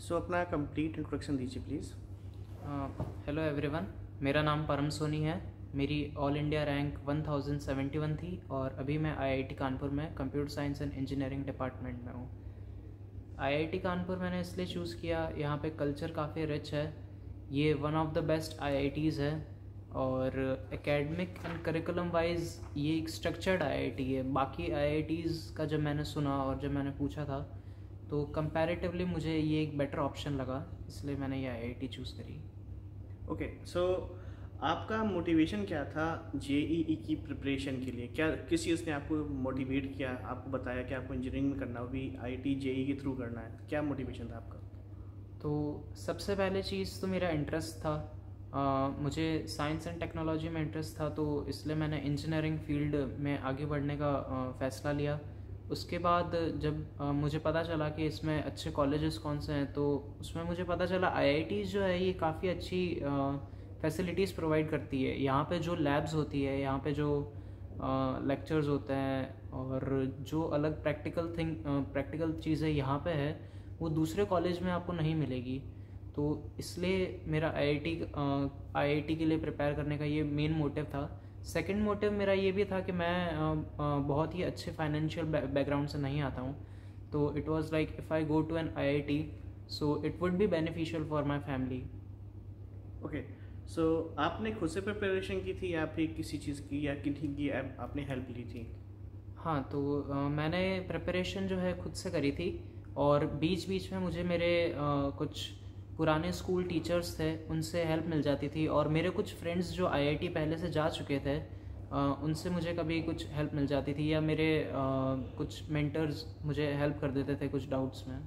सो अपना complete introduction दीजिए please. Hello everyone. मेरा नाम परम सोनी है। मेरी ऑल इंडिया रैंक 1071 थी और अभी मैं आईआईटी कानपुर में computer science and engineering department में हूँ। आईआईटी कानपुर मैंने इसलिए चूज़ किया, यहाँ पे कल्चर काफ़ी रिच है। ये one of the best IITs है और एकेडमिक एंड करिकुलम वाइज ये एक स्ट्रक्चर्ड आईआईटी है। बाकी आईआईटीज़ का जब मैंने सुना और जब मैंने पूछा था तो कंपैरेटिवली मुझे ये एक बेटर ऑप्शन लगा, इसलिए मैंने ये आईआईटी चूज़ करी। ओके, सो आपका मोटिवेशन क्या था जेईई की प्रिपरेशन के लिए? क्या किस चीज़ ने आपको मोटिवेट किया, आपको बताया कि आपको इंजीनियरिंग में करना, वो भी आईआईटी जेईई के थ्रू करना है? क्या मोटिवेशन था आपका? तो सबसे पहले चीज़ तो मेरा इंटरेस्ट था। मुझे साइंस एंड टेक्नोलॉजी में इंटरेस्ट था, तो इसलिए मैंने इंजीनियरिंग फील्ड में आगे बढ़ने का फ़ैसला लिया। उसके बाद जब मुझे पता चला कि इसमें अच्छे कॉलेजेस कौन से हैं, तो उसमें मुझे पता चला आईआईटीज़ जो है ये काफ़ी अच्छी फैसिलिटीज़ प्रोवाइड करती है। यहाँ पे जो लैब्स होती है, यहाँ पे जो लेक्चर्स होते हैं और जो अलग प्रैक्टिकल चीज़ें यहाँ पे है, वो दूसरे कॉलेज में आपको नहीं मिलेगी। तो इसलिए मेरा आईआईटी के लिए प्रिपेयर करने का ये मेन मोटिव था। सेकंड मोटिव मेरा ये भी था कि मैं बहुत ही अच्छे फाइनेंशियल बैकग्राउंड से नहीं आता हूँ, तो it was like if I go to an IIT so it would be beneficial for my family. Okay, so आपने खुद से प्रिपरेशन की थी या फिर किसी चीज़ की या किन्हीं की आपने हेल्प ली थी? हाँ, तो मैंने प्रिपरेशन जो है खुद से करी थी और बीच बीच में मुझे मेरे कुछ पुराने स्कूल टीचर्स थे, उनसे हेल्प मिल जाती थी और मेरे कुछ फ्रेंड्स जो आईआईटी पहले से जा चुके थे, उनसे मुझे कभी कुछ हेल्प मिल जाती थी, या मेरे कुछ मेंटर्स मुझे हेल्प कर देते थे कुछ डाउट्स में।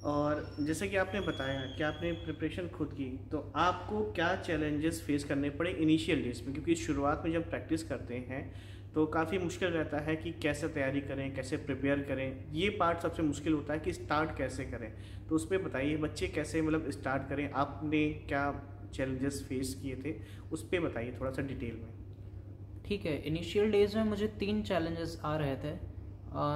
और जैसे कि आपने बताया कि आपने प्रिपरेशन खुद की, तो आपको क्या चैलेंजेस फेस करने पड़े इनिशियल डेज में? क्योंकि शुरुआत में जब प्रैक्टिस करते हैं तो काफ़ी मुश्किल रहता है कि कैसे तैयारी करें, कैसे प्रिपेयर करें। ये पार्ट सबसे मुश्किल होता है कि स्टार्ट कैसे करें। तो उस पर बताइए, बच्चे कैसे मतलब स्टार्ट करें, आपने क्या चैलेंजेस फेस किए थे, उस पर बताइए थोड़ा सा डिटेल में। ठीक है, इनिशियल डेज में मुझे 3 चैलेंजेस आ रहे थे।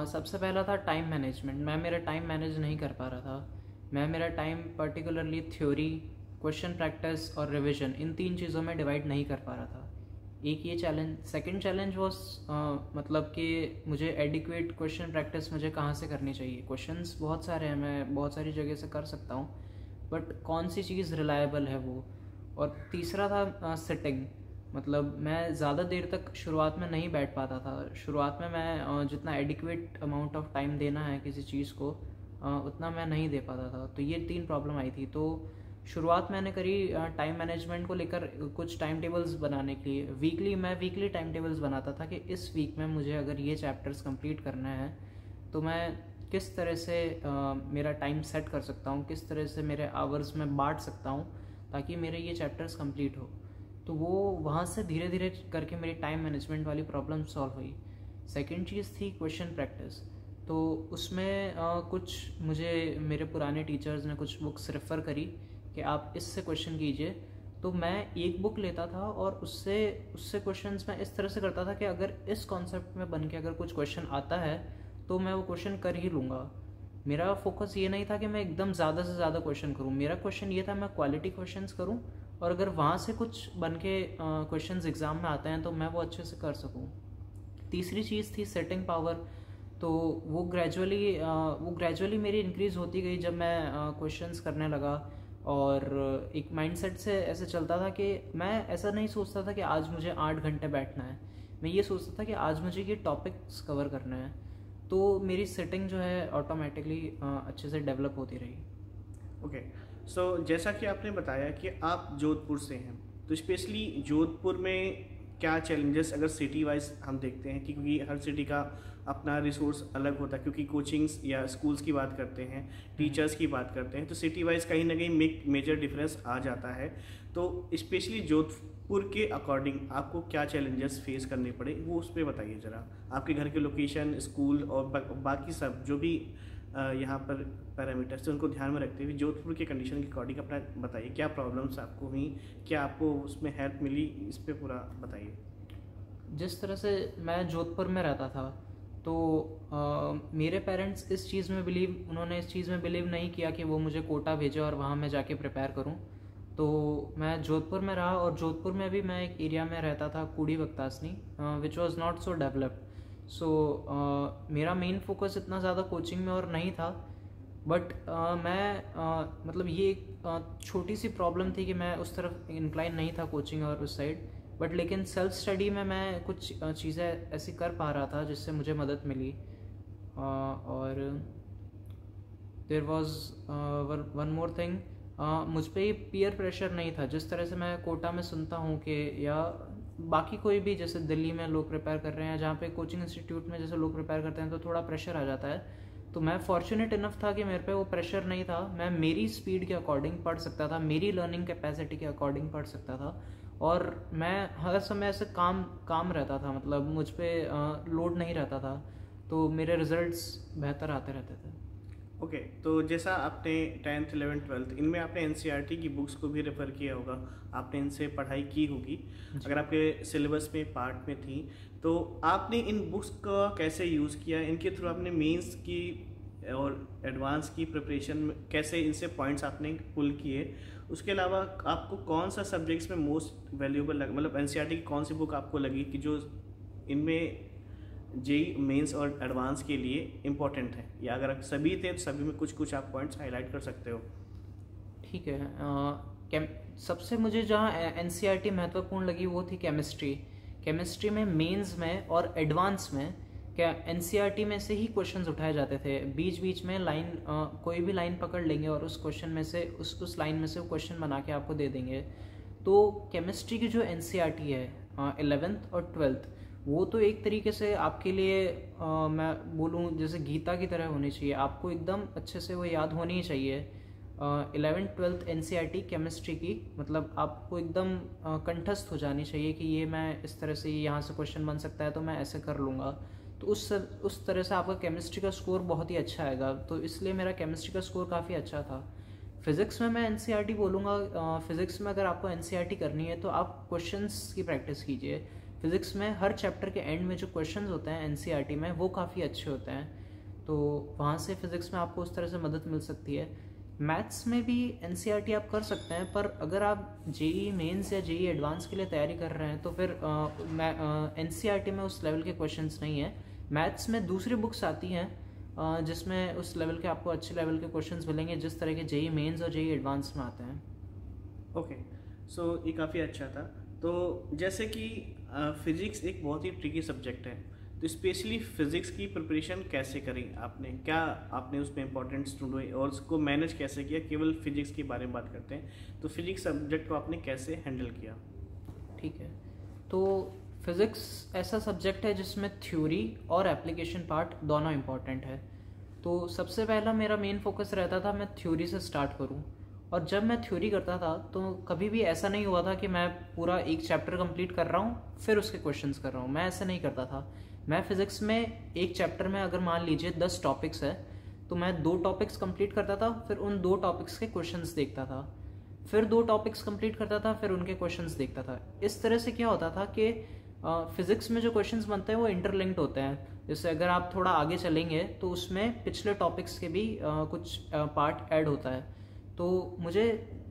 सबसे पहला था टाइम मैनेजमेंट। मैं मेरा टाइम मैनेज नहीं कर पा रहा था। मैं मेरा time particularly theory, question practice और रिवीजन, इन 3 चीज़ों में डिवाइड नहीं कर पा रहा था। एक ये चैलेंज। सेकंड चैलेंज वॉज मतलब कि मुझे एडिक्वेट क्वेश्चन प्रैक्टिस मुझे कहाँ से करनी चाहिए। क्वेश्चंस बहुत सारे हैं, मैं बहुत सारी जगह से कर सकता हूँ, बट कौन सी चीज़ रिलायबल है वो। और तीसरा था सिटिंग। मतलब मैं ज़्यादा देर तक शुरुआत में नहीं बैठ पाता था। शुरुआत में मैं जितना एडिक्वेट अमाउंट ऑफ टाइम देना है किसी चीज़ को, उतना मैं नहीं दे पाता था। तो ये 3 प्रॉब्लम आई थी। तो शुरुआत मैंने करी टाइम मैनेजमेंट को लेकर कुछ टाइम टेबल्स बनाने के लिए। मैं वीकली टाइम टेबल्स बनाता था कि इस वीक में मुझे अगर ये चैप्टर्स कंप्लीट करना है तो मैं किस तरह से मेरा टाइम सेट कर सकता हूँ, किस तरह से मेरे आवर्स में बांट सकता हूँ ताकि मेरे ये चैप्टर्स कंप्लीट हो। तो वो वहाँ से धीरे धीरे करके मेरी टाइम मैनेजमेंट वाली प्रॉब्लम सॉल्व हुई। सेकंड चीज़ थी क्वेश्चन प्रैक्टिस। तो उसमें कुछ मुझे मेरे पुराने टीचर्स ने कुछ बुक्स रेफ़र करी कि आप इससे क्वेश्चन कीजिए। तो मैं एक बुक लेता था और उससे उससे क्वेश्चंस मैं इस तरह से करता था कि अगर इस कॉन्सेप्ट में बन के अगर कुछ क्वेश्चन आता है तो मैं वो क्वेश्चन कर ही लूँगा। मेरा फोकस ये नहीं था कि मैं एकदम ज़्यादा से ज़्यादा क्वेश्चन करूँ। मेरा क्वेश्चन ये था मैं क्वालिटी क्वेश्चंस करूँ और अगर वहाँ से कुछ बन के क्वेश्चंस एग्ज़ाम में आते हैं तो मैं वो अच्छे से कर सकूँ। तीसरी चीज़ थी सेटिंग पावर। तो वो ग्रेजुअली मेरी इंक्रीज़ होती गई जब मैं क्वेश्चंस करने लगा। और एक माइंडसेट से ऐसे चलता था कि मैं ऐसा नहीं सोचता था कि आज मुझे 8 घंटे बैठना है। मैं ये सोचता था कि आज मुझे ये टॉपिक्स कवर करना है। तो मेरी सेटिंग जो है ऑटोमेटिकली अच्छे से डेवलप होती रही। ओके, सो जैसा कि आपने बताया कि आप जोधपुर से हैं, तो स्पेशली जोधपुर में क्या चैलेंजेस अगर सिटी वाइज हम देखते हैं कि क्योंकि हर सिटी का अपना रिसोर्स अलग होता है, क्योंकि कोचिंग्स या स्कूल्स की बात करते हैं, टीचर्स की बात करते हैं, तो सिटी वाइज कहीं ना कहीं मेजर डिफरेंस आ जाता है। तो स्पेशली जोधपुर के अकॉर्डिंग आपको क्या चैलेंजेस फेस करने पड़े, वो उस पर बताइए ज़रा। आपके घर के लोकेशन, स्कूल और बाकी सब जो भी यहाँ पर पैरामीटर्स उनको ध्यान में रखते हुए जोधपुर के कंडीशन के अकॉर्डिंग अपना बताइए, क्या प्रॉब्लम्स आपको हुई, क्या आपको उसमें हेल्प मिली, इस पर पूरा बताइए। जिस तरह से मैं जोधपुर में रहता था तो मेरे पेरेंट्स उन्होंने इस चीज़ में बिलीव नहीं किया कि वो मुझे कोटा भेजे और वहाँ मैं जाके प्रिपेयर करूँ। तो मैं जोधपुर में रहा, और जोधपुर में भी मैं एक एरिया में रहता था, Kudi Bhagtasni, which was not so developed. So मेरा मेन फोकस इतना ज़्यादा कोचिंग में और नहीं था, बट मतलब ये एक छोटी सी प्रॉब्लम थी कि मैं उस तरफ इंक्लाइन नहीं था, कोचिंग और उस साइड। बट लेकिन सेल्फ स्टडी में मैं कुछ चीज़ें ऐसी कर पा रहा था जिससे मुझे मदद मिली। और there was one more thing, मुझ पर ये पीयर प्रेशर नहीं था जिस तरह से मैं कोटा में सुनता हूँ कि, या बाकी कोई भी जैसे दिल्ली में लोग प्रिपेयर कर रहे हैं, जहाँ पे कोचिंग इंस्टीट्यूट में जैसे लोग प्रिपेयर करते हैं तो थोड़ा प्रेशर आ जाता है। तो मैं फॉर्चुनेट इनफ था कि मेरे पे वो प्रेशर नहीं था, मैं मेरी स्पीड के अकॉर्डिंग पढ़ सकता था, मेरी लर्निंग कैपेसिटी के अकॉर्डिंग पढ़ सकता था, और मैं हर समय ऐसे काम रहता था, मतलब मुझ पर लोड नहीं रहता था, तो मेरे रिजल्ट्स बेहतर आते रहते थे। ओके तो जैसा आपने 10th 11th 12th इनमें आपने एनसीईआरटी की बुक्स को भी रेफ़र किया होगा, आपने इनसे पढ़ाई की होगी, अगर आपके सिलेबस में पार्ट में थी, तो आपने इन बुक्स का कैसे यूज़ किया, इनके थ्रू आपने मेंस की और एडवांस की प्रिपरेशन कैसे इनसे पॉइंट्स आपने पुल किए, उसके अलावा आपको कौन सा सब्जेक्ट्स में मोस्ट वैल्यूएबल लगा, मतलब एनसीईआरटी की कौन सी बुक आपको लगी कि जो इनमें जेई मेंस और एडवांस के लिए इम्पोर्टेंट है, या अगर सभी थे तो सभी में कुछ कुछ आप पॉइंट्स हाईलाइट कर सकते हो। ठीक है, सबसे मुझे जहाँ एनसीईआरटी महत्वपूर्ण लगी वो थी केमिस्ट्री में मेंस में और एडवांस में। क्या एनसीईआरटी में से ही क्वेश्चंस उठाए जाते थे, बीच बीच में लाइन कोई भी लाइन पकड़ लेंगे और उस क्वेश्चन में से उस लाइन में से क्वेश्चन बना के आपको दे देंगे। तो केमिस्ट्री की जो एनसीईआरटी है 11th और 12th, वो तो एक तरीके से आपके लिए मैं बोलूँ जैसे गीता की तरह होनी चाहिए, आपको एकदम अच्छे से वो याद होनी ही चाहिए। 11th 12th एनसीईआरटी केमिस्ट्री की, मतलब आपको एकदम कंठस्थ हो जानी चाहिए कि ये मैं इस तरह से यहाँ से क्वेश्चन बन सकता है तो मैं ऐसे कर लूँगा। तो उस तरह से आपका केमिस्ट्री का स्कोर बहुत ही अच्छा आएगा, तो इसलिए मेरा केमिस्ट्री का स्कोर काफ़ी अच्छा था। फिज़िक्स में मैं एनसीईआरटी बोलूँगा, फिज़िक्स में अगर आपको एनसीईआरटी करनी है तो आप क्वेश्चंस की प्रैक्टिस कीजिए। फिज़िक्स में हर चैप्टर के एंड में जो क्वेश्चंस होते हैं एनसीईआरटी में वो काफ़ी अच्छे होते हैं, तो वहाँ से फिज़िक्स में आपको उस तरह से मदद मिल सकती है। मैथ्स में भी एनसीईआरटी आप कर सकते हैं, पर अगर आप जेई मेंस या जेई एडवांस के लिए तैयारी कर रहे हैं तो फिर एनसीईआरटी में उस लेवल के क्वेश्चंस नहीं है। मैथ्स में दूसरी बुक्स आती हैं जिसमें उस लेवल के आपको अच्छे लेवल के क्वेश्चंस मिलेंगे जिस तरह के जेई मेंस और जेई एडवांस में आते हैं। ओके सो ये काफ़ी अच्छा था। तो जैसे कि फिज़िक्स एक बहुत ही ट्रिकी सब्जेक्ट है, तो स्पेशली फ़िज़िक्स की प्रिपरेशन कैसे करी आपने, क्या आपने उसमें इंपॉर्टेंस ढूंढी और उसको मैनेज कैसे किया? केवल फिज़िक्स के बारे में बात करते हैं, तो फिज़िक्स सब्जेक्ट को आपने कैसे हैंडल किया? ठीक है, तो फिज़िक्स ऐसा सब्जेक्ट है जिसमें थ्योरी और एप्लीकेशन पार्ट दोनों इम्पॉर्टेंट है। तो सबसे पहला मेरा मेन फोकस रहता था मैं थ्योरी से स्टार्ट करूं, और जब मैं थ्योरी करता था तो कभी भी ऐसा नहीं हुआ था कि मैं पूरा एक चैप्टर कंप्लीट कर रहा हूँ फिर उसके क्वेश्चंस कर रहा हूँ, मैं ऐसा नहीं करता था। मैं फिज़िक्स में एक चैप्टर में अगर मान लीजिए 10 टॉपिक्स है तो मैं 2 टॉपिक्स कंप्लीट करता था, फिर उन 2 टॉपिक्स के क्वेश्चंस देखता था, फिर 2 टॉपिक्स कंप्लीट करता था, फिर उनके क्वेश्चंस देखता था। इस तरह से क्या होता था कि फिज़िक्स में जो क्वेश्चंस बनते हैं वो इंटरलिंक्ड होते हैं। जैसे अगर आप थोड़ा आगे चलेंगे तो उसमें पिछले टॉपिक्स के भी कुछ पार्ट ऐड होता है। तो मुझे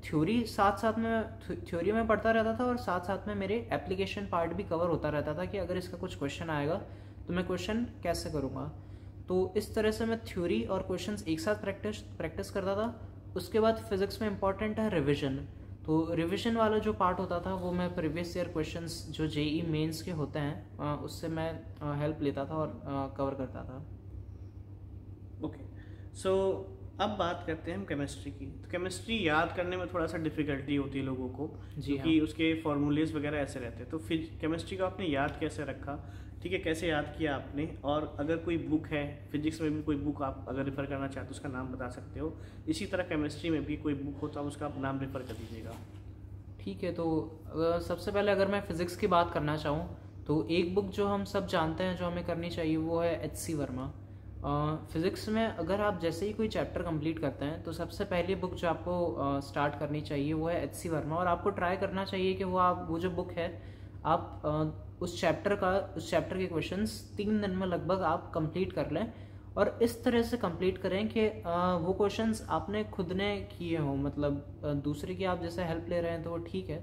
थ्योरी साथ साथ में थ्योरी में पढ़ता रहता था और साथ साथ में मेरे एप्लीकेशन पार्ट भी कवर होता रहता था कि अगर इसका कुछ क्वेश्चन आएगा तो मैं क्वेश्चन कैसे करूँगा। तो इस तरह से मैं थ्योरी और क्वेश्चंस एक साथ प्रैक्टिस करता था। उसके बाद फिज़िक्स में इम्पॉर्टेंट है रिविज़न, तो रिविज़न वाला जो पार्ट होता था वो मैं प्रीवियस ईयर क्वेश्चंस जो जेई मेंस के होते हैं उससे मैं हेल्प लेता था और कवर करता था। ओके सो अब बात करते हैं हम केमिस्ट्री की। तो केमिस्ट्री याद करने में थोड़ा सा डिफ़िकल्टी होती है लोगों को, क्योंकि उसके फॉर्मूलेज वगैरह ऐसे रहते हैं। तो फिर केमिस्ट्री को आपने याद कैसे रखा, ठीक है, कैसे याद किया आपने? और अगर कोई बुक है फिजिक्स में भी कोई बुक आप अगर रेफ़र करना चाहते हो उसका नाम बता सकते हो, इसी तरह केमिस्ट्री में भी कोई बुक हो तो आप उसका नाम रेफ़र कर दीजिएगा। ठीक है, तो सबसे पहले अगर मैं फ़िज़िक्स की बात करना चाहूँ तो एक बुक जो हम सब जानते हैं जो हमें करनी चाहिए वो है H.C. वर्मा। फिज़िक्स में अगर आप जैसे ही कोई चैप्टर कंप्लीट करते हैं तो सबसे पहली बुक जो आपको स्टार्ट करनी चाहिए वो है H.C. वर्मा, और आपको ट्राई करना चाहिए कि वो जो बुक है आप उस चैप्टर के क्वेश्चंस 3 दिन में लगभग आप कंप्लीट कर लें, और इस तरह से कंप्लीट करें कि वो क्वेश्चंस आपने खुद ने किए हों। मतलब दूसरे की आप जैसे हेल्प ले रहे हैं तो वो ठीक है,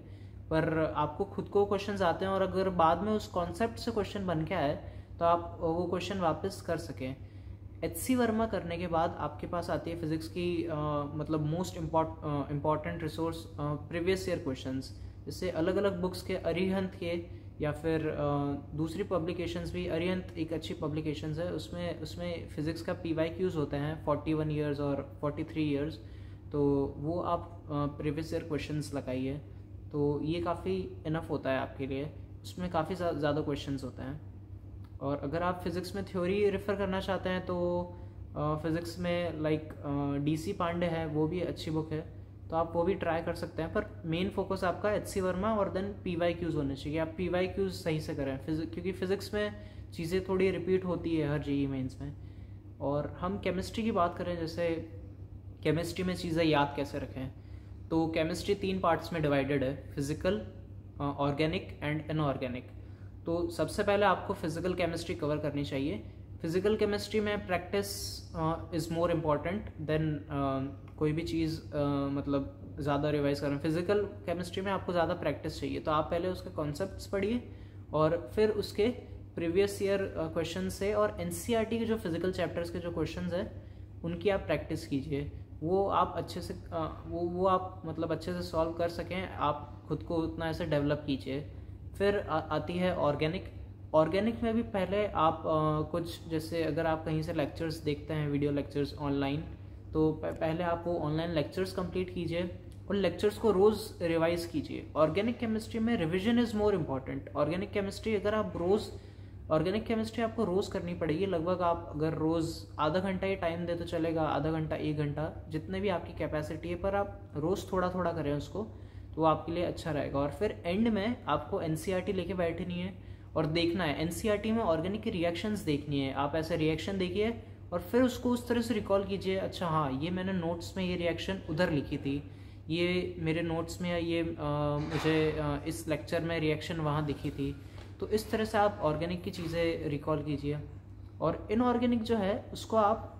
पर आपको खुद को क्वेश्चंस आते हैं और अगर बाद में उस कॉन्सेप्ट से क्वेश्चन बन के आए तो आप वो क्वेश्चन वापस कर सकें। HC वर्मा करने के बाद आपके पास आती है फिज़िक्स की मतलब most important resource previous year questions. जैसे अलग अलग बुक्स के, अरिहंत के या फिर दूसरी पब्लिकेशंस भी, अरिहंत एक अच्छी पब्लिकेशंस है, उसमें फ़िज़िक्स का PYQs होते हैं 41 ईयर्स और 43 ईयर्स, तो वो आप प्रीवियस ईयर क्वेश्चंस लगाइए, तो ये काफ़ी इनफ होता है आपके लिए। उसमें काफ़ी ज़्यादा क्वेश्चंस होते हैं। और अगर आप फिज़िक्स में थ्योरी रेफ़र करना चाहते हैं तो फिज़िक्स में लाइक DC पांडे है, वो भी अच्छी बुक है, तो आप वो भी ट्राई कर सकते हैं। पर मेन फोकस आपका HC वर्मा और देन PYQs होने चाहिए। आप PYQs सही से करें क्योंकि फ़िज़िक्स में चीज़ें थोड़ी रिपीट होती है हर JEE मेंस में। और हम केमिस्ट्री की बात करें, जैसे केमिस्ट्री में चीज़ें याद कैसे रखें, तो केमिस्ट्री 3 पार्ट्स में डिवाइडेड है, फिज़िकल, ऑर्गेनिक एंड इनऑर्गेनिक। तो सबसे पहले आपको फिज़िकल केमिस्ट्री कवर करनी चाहिए। फिज़िकल केमिस्ट्री में practice is more important than कोई भी चीज़ मतलब ज़्यादा रिवाइज करें। फिज़िकल केमिस्ट्री में आपको ज़्यादा प्रैक्टिस चाहिए, तो आप पहले उसके कॉन्सेप्ट्स पढ़िए और फिर उसके प्रीवियस ईयर क्वेश्चन से और NCERT के जो फिज़िकल चैप्टर्स के जो क्वेश्चन हैं उनकी आप प्रैक्टिस कीजिए। वो आप अच्छे से वो आप मतलब अच्छे से सॉल्व कर सकें, आप खुद को उतना ऐसे डेवलप कीजिए। फिर आती है ऑर्गेनिक। ऑर्गेनिक में भी पहले आप कुछ, जैसे अगर आप कहीं से लेक्चर्स देखते हैं, वीडियो लेक्चर्स ऑनलाइन, तो पहले आप वो ऑनलाइन लेक्चर्स कंप्लीट कीजिए और लेक्चर्स को रोज़ रिवाइज कीजिए। ऑर्गेनिक केमिस्ट्री में revision is more important. Organic chemistry आपको रोज़ करनी पड़ेगी। लगभग आप अगर रोज़ आधा घंटा ही टाइम दे तो चलेगा, आधा घंटा 1 घंटा जितने भी आपकी कैपेसिटी है, पर आप रोज़ थोड़ा थोड़ा करें उसको, तो वो आपके लिए अच्छा रहेगा। और फिर एंड में आपको NCERT लेके बैठनी है और देखना है। NCERT में ऑर्गेनिक की रिएक्शंस देखनी है। आप ऐसे रिएक्शन देखिए और फिर उसको उस तरह से रिकॉल कीजिए, अच्छा हाँ ये मैंने नोट्स में ये रिएक्शन उधर लिखी थी, ये मेरे नोट्स में ये मुझे इस लेक्चर में रिएक्शन वहाँ दिखी थी। तो इस तरह से आप ऑर्गेनिक की चीज़ें रिकॉल कीजिए। और इनऑर्गेनिक जो है उसको आप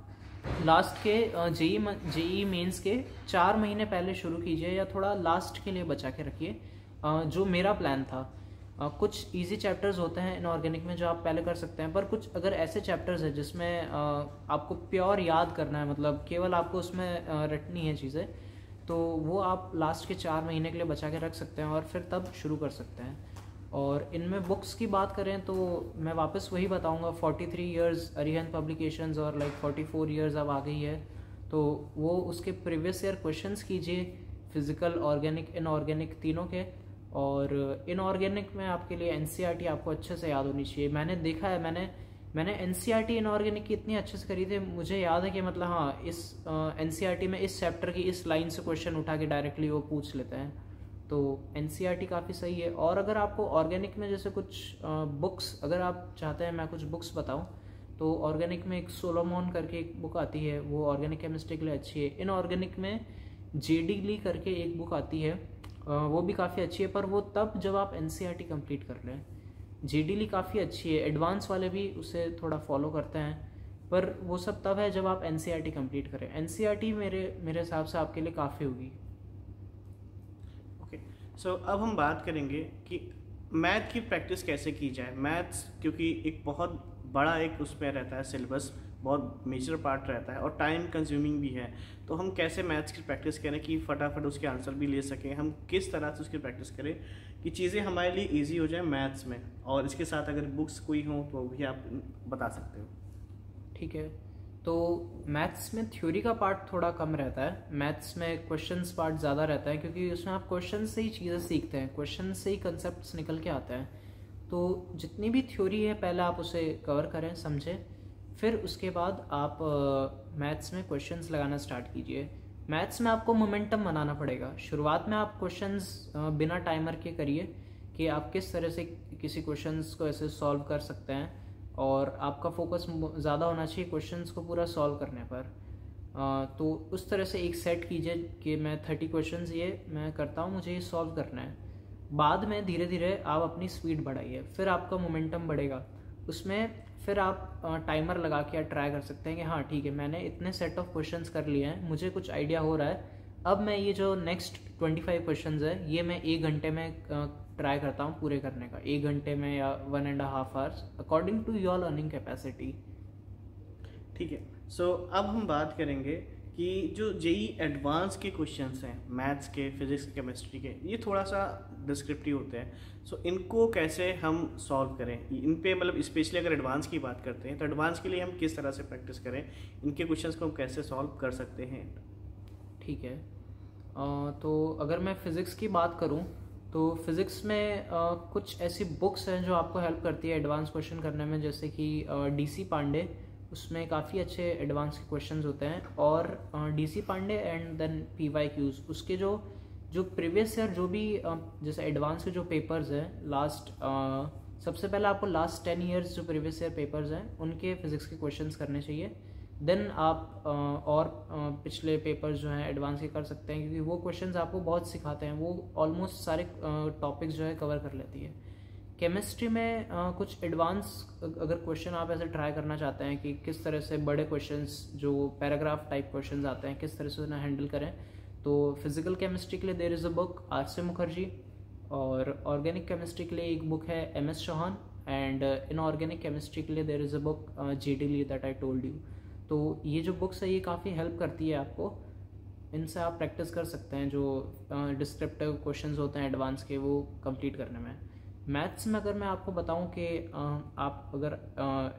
लास्ट के JEE मेंस के 4 महीने पहले शुरू कीजिए या थोड़ा लास्ट के लिए बचा के रखिए, जो मेरा प्लान था। कुछ इजी चैप्टर्स होते हैं इनऑर्गेनिक में जो आप पहले कर सकते हैं, पर कुछ अगर ऐसे चैप्टर्स हैं जिसमें आपको प्योर याद करना है, मतलब केवल आपको उसमें रटनी है चीज़ें, तो वो आप लास्ट के 4 महीने के लिए बचा के रख सकते हैं और फिर तब शुरू कर सकते हैं। और इनमें बुक्स की बात करें तो मैं वापस वही बताऊंगा, 43 इयर्स अरिहंत पब्लिकेशंस और लाइक 44 इयर्स अब आ गई है, तो वो उसके प्रीवियस ईयर क्वेश्चंस कीजिए, फिज़िकल, ऑर्गेनिक, इनऑर्गेनिक तीनों के। और इनऑर्गेनिक में आपके लिए NCERT आपको अच्छे से याद होनी चाहिए। मैंने देखा है, मैंने NCERT इनऑर्गेनिक की इतनी अच्छे से करी थी, मुझे याद है कि मतलब हाँ इस NCERT में इस चैप्टर की इस लाइन से क्वेश्चन उठा के डायरेक्टली वो पूछ लेते हैं, तो NCERT काफ़ी सही है। और अगर आपको ऑर्गेनिक में जैसे कुछ बुक्स, अगर आप चाहते हैं मैं कुछ बुक्स बताऊं, तो ऑर्गेनिक में एक सोलोमोन करके एक बुक आती है, वो ऑर्गेनिक केमिस्ट्री के लिए अच्छी है। इनऑर्गेनिक में JD ली करके एक बुक आती है, वो भी काफ़ी अच्छी है, पर वो तब जब आप NCERT कंप्लीट कर लें। JD ली काफ़ी अच्छी है, एडवांस वाले भी उसे थोड़ा फॉलो करते हैं, पर वो सब तब है जब आप NCERT कंप्लीट करें। NCERT मेरे हिसाब से आपके लिए काफ़ी होगी। सो अब हम बात करेंगे कि मैथ की प्रैक्टिस कैसे की जाए। मैथ्स क्योंकि एक बहुत बड़ा एक उसमें रहता है सिलेबस, बहुत मेजर पार्ट रहता है और टाइम कंज्यूमिंग भी है, तो हम कैसे मैथ्स की प्रैक्टिस करें कि फटाफट उसके आंसर भी ले सकें, हम किस तरह से उसकी प्रैक्टिस करें कि चीज़ें हमारे लिए ईजी हो जाए मैथ्स में। और इसके साथ अगर बुक्स कोई हों तो भी आप बता सकते हो। ठीक है, तो मैथ्स में थ्योरी का पार्ट थोड़ा कम रहता है, मैथ्स में क्वेश्चंस पार्ट ज़्यादा रहता है, क्योंकि उसमें आप क्वेश्चन से ही चीज़ें सीखते हैं, क्वेश्चन से ही कंसेप्ट्स निकल के आते हैं। तो जितनी भी थ्योरी है पहले आप उसे कवर करें, समझें, फिर उसके बाद आप मैथ्स में क्वेश्चंस लगाना स्टार्ट कीजिए। मैथ्स में आपको मोमेंटम बनाना पड़ेगा। शुरुआत में आप क्वेश्चंस बिना टाइमर के करिए कि आप किस तरह से किसी क्वेश्चंस को ऐसे सॉल्व कर सकते हैं, और आपका फोकस ज़्यादा होना चाहिए क्वेश्चंस को पूरा सॉल्व करने पर। तो उस तरह से एक सेट कीजिए कि मैं 30 क्वेश्चंस ये मैं करता हूँ, मुझे ये सॉल्व करना है। बाद में धीरे धीरे आप अपनी स्पीड बढ़ाइए, फिर आपका मोमेंटम बढ़ेगा। उसमें फिर आप टाइमर लगा के ट्राई कर सकते हैं कि हाँ ठीक है, मैंने इतने सेट ऑफ क्वेश्चंस कर लिए हैं, मुझे कुछ आइडिया हो रहा है, अब मैं ये जो नेक्स्ट 25 क्वेश्चंस है ये मैं 1 घंटे में ट्राई करता हूँ पूरे करने का, 1 घंटे में या 1.5 hours according to your learning capacity. ठीक है। सो अब हम बात करेंगे कि जो जेई एडवांस के क्वेश्चंस हैं, मैथ्स के, फिजिक्स के, केमिस्ट्री के, ये थोड़ा सा डिस्क्रिप्टिव होते हैं। सो इनको कैसे हम सॉल्व करें, इन पे मतलब स्पेशली अगर एडवांस की बात करते हैं तो एडवांस के लिए हम किस तरह से प्रैक्टिस करें, इनके क्वेश्चंस को हम कैसे सॉल्व कर सकते हैं? ठीक है। तो अगर मैं फ़िज़िक्स की बात करूं तो फिज़िक्स में कुछ ऐसी बुक्स हैं जो आपको हेल्प करती है एडवांस क्वेश्चन करने में, जैसे कि डीसी पांडे, उसमें काफ़ी अच्छे एडवांस के क्वेश्चंस होते हैं। और DC Pandey and then PYQs, उसके जो प्रीवियस ईयर जो भी जैसे एडवांस के जो पेपर्स हैं लास्ट, सबसे पहले आपको लास्ट 10 ईयर्स जो प्रीवियस ईयर पेपर्स हैं उनके फिज़िक्स के क्वेश्चंस करने चाहिए। देन आप और पिछले पेपर्स जो हैं एडवांस के कर सकते हैं, क्योंकि वो क्वेश्चंस आपको बहुत सिखाते हैं, वो ऑलमोस्ट सारे टॉपिक्स जो है कवर कर लेती है। केमिस्ट्री में कुछ एडवांस अगर क्वेश्चन आप ऐसे ट्राई करना चाहते हैं कि किस तरह से बड़े क्वेश्चंस जो पैराग्राफ टाइप क्वेश्चंस आते हैं किस तरह से उन्हें हैंडल करें, तो फिजिकल केमिस्ट्री के लिए there is a book RC Mukherjee, और ऑर्गेनिक केमिस्ट्री के लिए एक बुक है MS Chauhan, and inorganic chemistry के लिए there is a book JD Lee that I told you. तो ये जो बुक्स है ये काफ़ी हेल्प करती है आपको, इनसे आप प्रैक्टिस कर सकते हैं जो डिस्क्रिप्टिव क्वेश्चंस होते हैं एडवांस के, वो कंप्लीट करने में। मैथ्स में अगर मैं आपको बताऊं कि आप अगर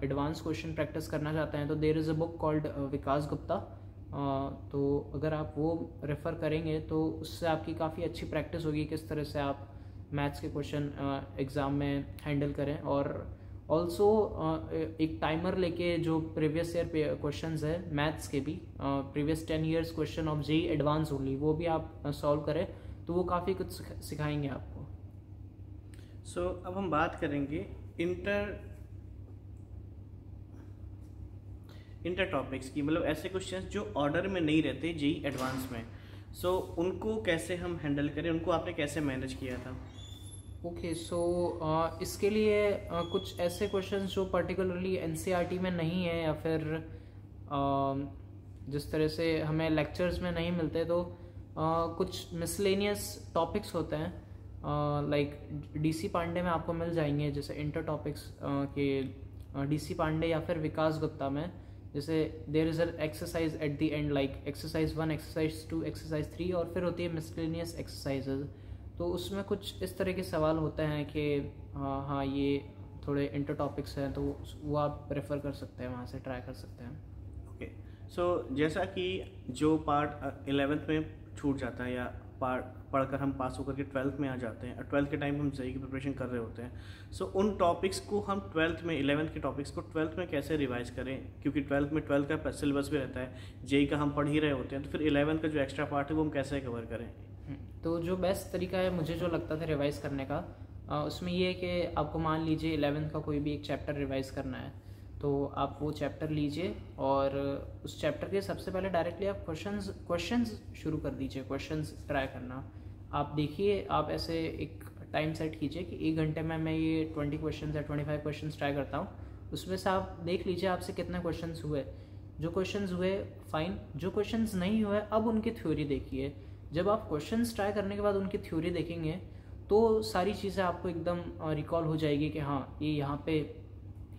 एडवांस क्वेश्चन प्रैक्टिस करना चाहते हैं तो there is a book called Vikas Gupta, तो अगर आप वो रेफ़र करेंगे तो उससे आपकी काफ़ी अच्छी प्रैक्टिस होगी किस तरह से आप मैथ्स के क्वेश्चन एग्ज़ाम में हैंडल करें। और ऑल्सो एक टाइमर लेके जो प्रीवियस ईयर क्वेश्चंस है मैथ्स के भी, previous 10 years question of JEE advance only, वो भी आप सॉल्व करें तो वो काफ़ी कुछ सिखाएंगे आपको। सो अब हम बात करेंगे इंटर टॉपिक्स की, मतलब ऐसे क्वेश्चंस जो ऑर्डर में नहीं रहते जेई एडवांस में, सो उनको कैसे हम हैंडल करें, उनको आपने कैसे मैनेज किया था? ओके, सो इसके लिए कुछ ऐसे क्वेश्चंस जो पर्टिकुलरली NCERT में नहीं है या फिर जिस तरह से हमें लेक्चर्स में नहीं मिलते, तो कुछ मिसलेनियस टॉपिक्स होते हैं लाइक डीसी पांडे में आपको मिल जाएंगे, जैसे इंटर टॉपिक्स के डीसी पांडे या फिर विकास गुप्ता में, जैसे there is an exercise at the end like exercise 1, exercise 2, exercise 3, और फिर होती है मिसलेनियस एक्सरसाइजेज। तो उसमें कुछ इस तरह के सवाल होते हैं कि हाँ ये थोड़े इंटर टॉपिक्स हैं, तो वो आप रेफ़र कर सकते हैं, वहाँ से ट्राई कर सकते हैं। ओके, सो जैसा कि जो पार्ट 11th में छूट जाता है या पार्ट पढ़कर हम पास होकर के 12th में आ जाते हैं और 12th के टाइम हम जेई की प्रिपरेशन कर रहे होते हैं, सो उन टॉपिक्स को हम 12th में 11th के टॉपिक्स को 12th में कैसे रिवाइज करें, क्योंकि 12th में 12th का सिलेबस भी रहता है, जेई का हम पढ़ ही रहे होते हैं, तो फिर 11th का जो एक्स्ट्रा पार्ट है वो हम कैसे कवर करें? तो जो बेस्ट तरीका है मुझे जो लगता था रिवाइज करने का, उसमें ये है कि आपको मान लीजिए 11th का कोई भी एक चैप्टर रिवाइज करना है, तो आप वो चैप्टर लीजिए और उस चैप्टर के सबसे पहले डायरेक्टली आप क्वेश्चंस शुरू कर दीजिए, क्वेश्चंस ट्राई करना। आप देखिए, आप ऐसे एक टाइम सेट कीजिए कि 1 घंटे में मैं ये 20 क्वेश्चंस या 25 क्वेश्चंस ट्राई करता हूँ, उसमें से आप देख लीजिए आपसे कितने क्वेश्चंस हुए। जो क्वेश्चंस हुए फाइन, जो क्वेश्चंस नहीं हुए अब उनकी थ्योरी देखिए। जब आप क्वेश्चंस ट्राई करने के बाद उनकी थ्योरी देखेंगे तो सारी चीज़ें आपको एकदम रिकॉल हो जाएगी कि हाँ ये यहाँ पे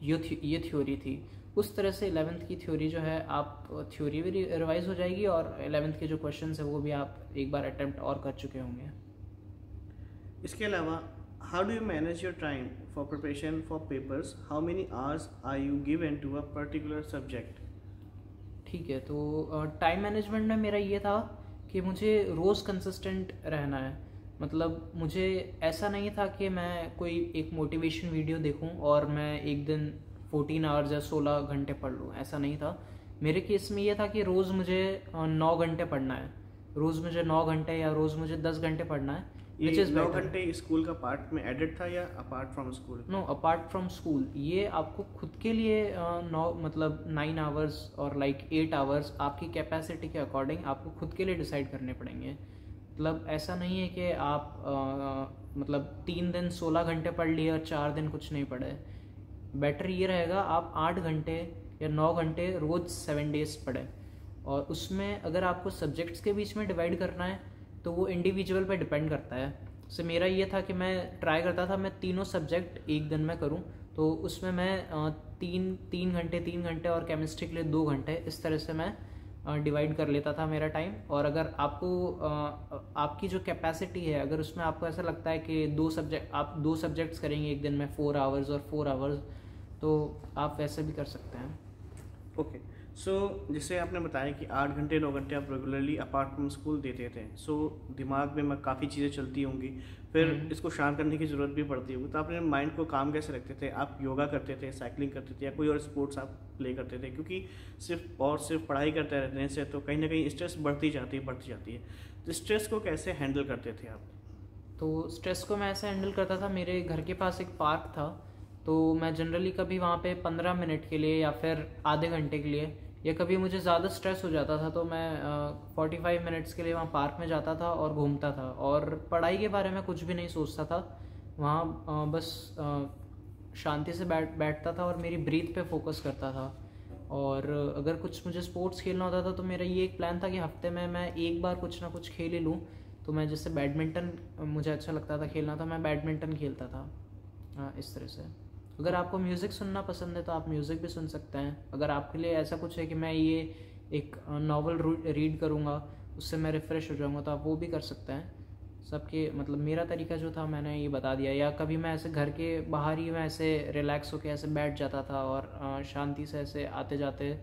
ये थ्योरी थी। उस तरह से 11th की थ्योरी जो है, आप थ्योरी भी रिवाइज हो जाएगी और 11th के जो क्वेश्चंस है वो भी आप एक बार अटेम्प्ट और कर चुके होंगे। इसके अलावा how do you manage your time for preparation for papers, how many hours are you given to a particular subject? ठीक है, तो टाइम मैनेजमेंट में मेरा ये था कि मुझे रोज़ कंसिस्टेंट रहना है। मतलब मुझे ऐसा नहीं था कि मैं कोई एक मोटिवेशन वीडियो देखूं और मैं एक दिन 14 आवर्स या 16 घंटे पढ़ लूँ, ऐसा नहीं था। मेरे केस में ये था कि रोज़ मुझे 9 घंटे पढ़ना है, रोज़ मुझे 9 घंटे या रोज़ मुझे 10 घंटे पढ़ना है। ये 9 घंटे स्कूल का पार्ट में एडेड था या apart from school? No, apart from school. ये आपको खुद के लिए 9 आवर्स और लाइक 8 आवर्स आपकी कैपेसिटी के अकॉर्डिंग आपको खुद के लिए डिसाइड करने पड़ेंगे। मतलब ऐसा नहीं है कि आप मतलब 3 दिन 16 घंटे पढ़ लिए और 4 दिन कुछ नहीं पढ़े। बेटर ये रहेगा आप 8 घंटे या 9 घंटे रोज़ 7 डेज पढ़ें। और उसमें अगर आपको सब्जेक्ट्स के बीच में डिवाइड करना है तो वो इंडिविजुअल पे डिपेंड करता है। से मेरा ये था कि मैं ट्राई करता था मैं तीनों सब्जेक्ट एक दिन में करूं, तो उसमें मैं तीन घंटे और केमिस्ट्री के लिए 2 घंटे, इस तरह से मैं डिवाइड कर लेता था मेरा टाइम। और अगर आपको आपकी जो कैपेसिटी है, अगर उसमें आपको ऐसा लगता है कि आप 2 सब्जेक्ट्स करेंगे एक दिन में 4 आवर्स और 4 आवर्स, तो आप वैसे भी कर सकते हैं। ओके, सो जैसे आपने बताया कि 8 घंटे 9 घंटे आप रेगुलरली अपार्ट फ्रॉम स्कूल देते थे, सो दिमाग में काफ़ी चीज़ें चलती होंगी, फिर इसको शांत करने की ज़रूरत भी पड़ती होगी, तो आपने माइंड को काम कैसे रखते थे? आप योगा करते थे, साइकिलिंग करते थे, या कोई और स्पोर्ट्स आप प्ले करते थे? क्योंकि सिर्फ पढ़ाई करते रहने से तो कहीं ना कहीं स्ट्रेस बढ़ती जाती है, तो स्ट्रेस को कैसे हैंडल करते थे आप? तो स्ट्रेस को मैं ऐसे हैंडल करता था, मेरे घर के पास एक पार्क था, तो मैं जनरली कभी वहाँ पे 15 मिनट के लिए या फिर आधे घंटे के लिए, या कभी मुझे ज़्यादा स्ट्रेस हो जाता था तो मैं 45 मिनट्स के लिए वहाँ पार्क में जाता था और घूमता था, और पढ़ाई के बारे में कुछ भी नहीं सोचता था वहाँ, बस शांति से बैठता था और मेरी ब्रीथ पे फोकस करता था। और अगर कुछ मुझे स्पोर्ट्स खेलना होता था तो मेरा ये एक प्लान था कि हफ्ते में मैं एक बार कुछ ना कुछ खेल ही लूँ। तो मैं जैसे बैडमिंटन मुझे अच्छा लगता था खेलना, तो मैं बैडमिंटन खेलता था इस तरह से। अगर आपको म्यूज़िक सुनना पसंद है तो आप म्यूज़िक भी सुन सकते हैं। अगर आपके लिए ऐसा कुछ है कि मैं ये एक नावल रीड करूँगा, उससे मैं रिफ़्रेश हो जाऊँगा, तो आप वो भी कर सकते हैं। सबके मतलब मेरा तरीका जो था मैंने ये बता दिया। या कभी मैं ऐसे घर के बाहर ही मैं ऐसे रिलैक्स होकर ऐसे बैठ जाता था और शांति से ऐसे आते जाते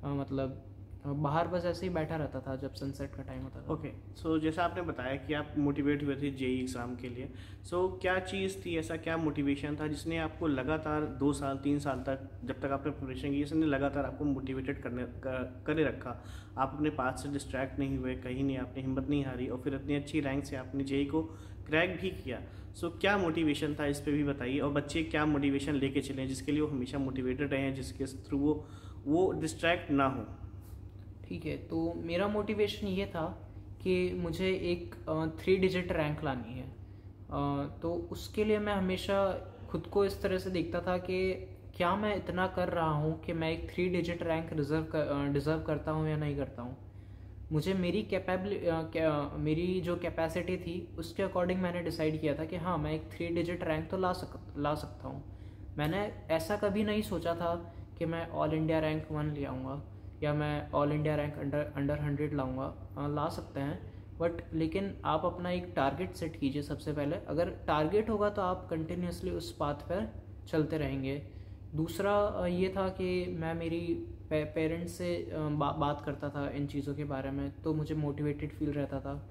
मतलब बाहर बस ऐसे ही बैठा रहता था जब सनसेट का टाइम होता था। ओके, सो जैसा आपने बताया कि आप मोटिवेट हुए थे जेई एग्ज़ाम के लिए, सो क्या चीज़ थी, ऐसा क्या मोटिवेशन था जिसने आपको लगातार 2 साल 3 साल तक, जब तक आपने प्रिपरेशन की, इसने लगातार आपको मोटिवेटेड करे रखा? आप अपने पास से डिस्ट्रैक्ट नहीं हुए, कहीं नहीं, आपने हिम्मत नहीं हारी, और फिर इतनी अच्छी रैंक से आपने जेई को क्रैक भी किया। सो क्या मोटिवेशन था, इस पर भी बताइए। और बच्चे क्या मोटिवेशन लेके चलें जिसके लिए वो हमेशा मोटिवेटेड रहें, जिसके थ्रू वो डिस्ट्रैक्ट ना हो? ठीक है, तो मेरा मोटिवेशन ये था कि मुझे एक 3 डिजिट रैंक लानी है। तो उसके लिए मैं हमेशा खुद को इस तरह से देखता था कि क्या मैं इतना कर रहा हूँ कि मैं एक 3 डिजिट रैंक डिज़र्व करता हूँ या नहीं करता हूँ। मुझे मेरी जो कैपेसिटी थी उसके अकॉर्डिंग मैंने डिसाइड किया था कि हाँ, मैं एक 3 डिजिट रैंक तो ला सकता हूँ। मैंने ऐसा कभी नहीं सोचा था कि मैं ऑल इंडिया रैंक 1 ले आऊँगा या मैं ऑल इंडिया रैंक अंडर 100 लाऊंगा। ला सकते हैं, बट लेकिन आप अपना एक टारगेट सेट कीजिए सबसे पहले। अगर टारगेट होगा तो आप कंटिन्यूसली उस पाथ पर चलते रहेंगे। दूसरा ये था कि मैं मेरी पेरेंट्स से बात करता था इन चीज़ों के बारे में, तो मुझे मोटिवेटेड फील रहता था।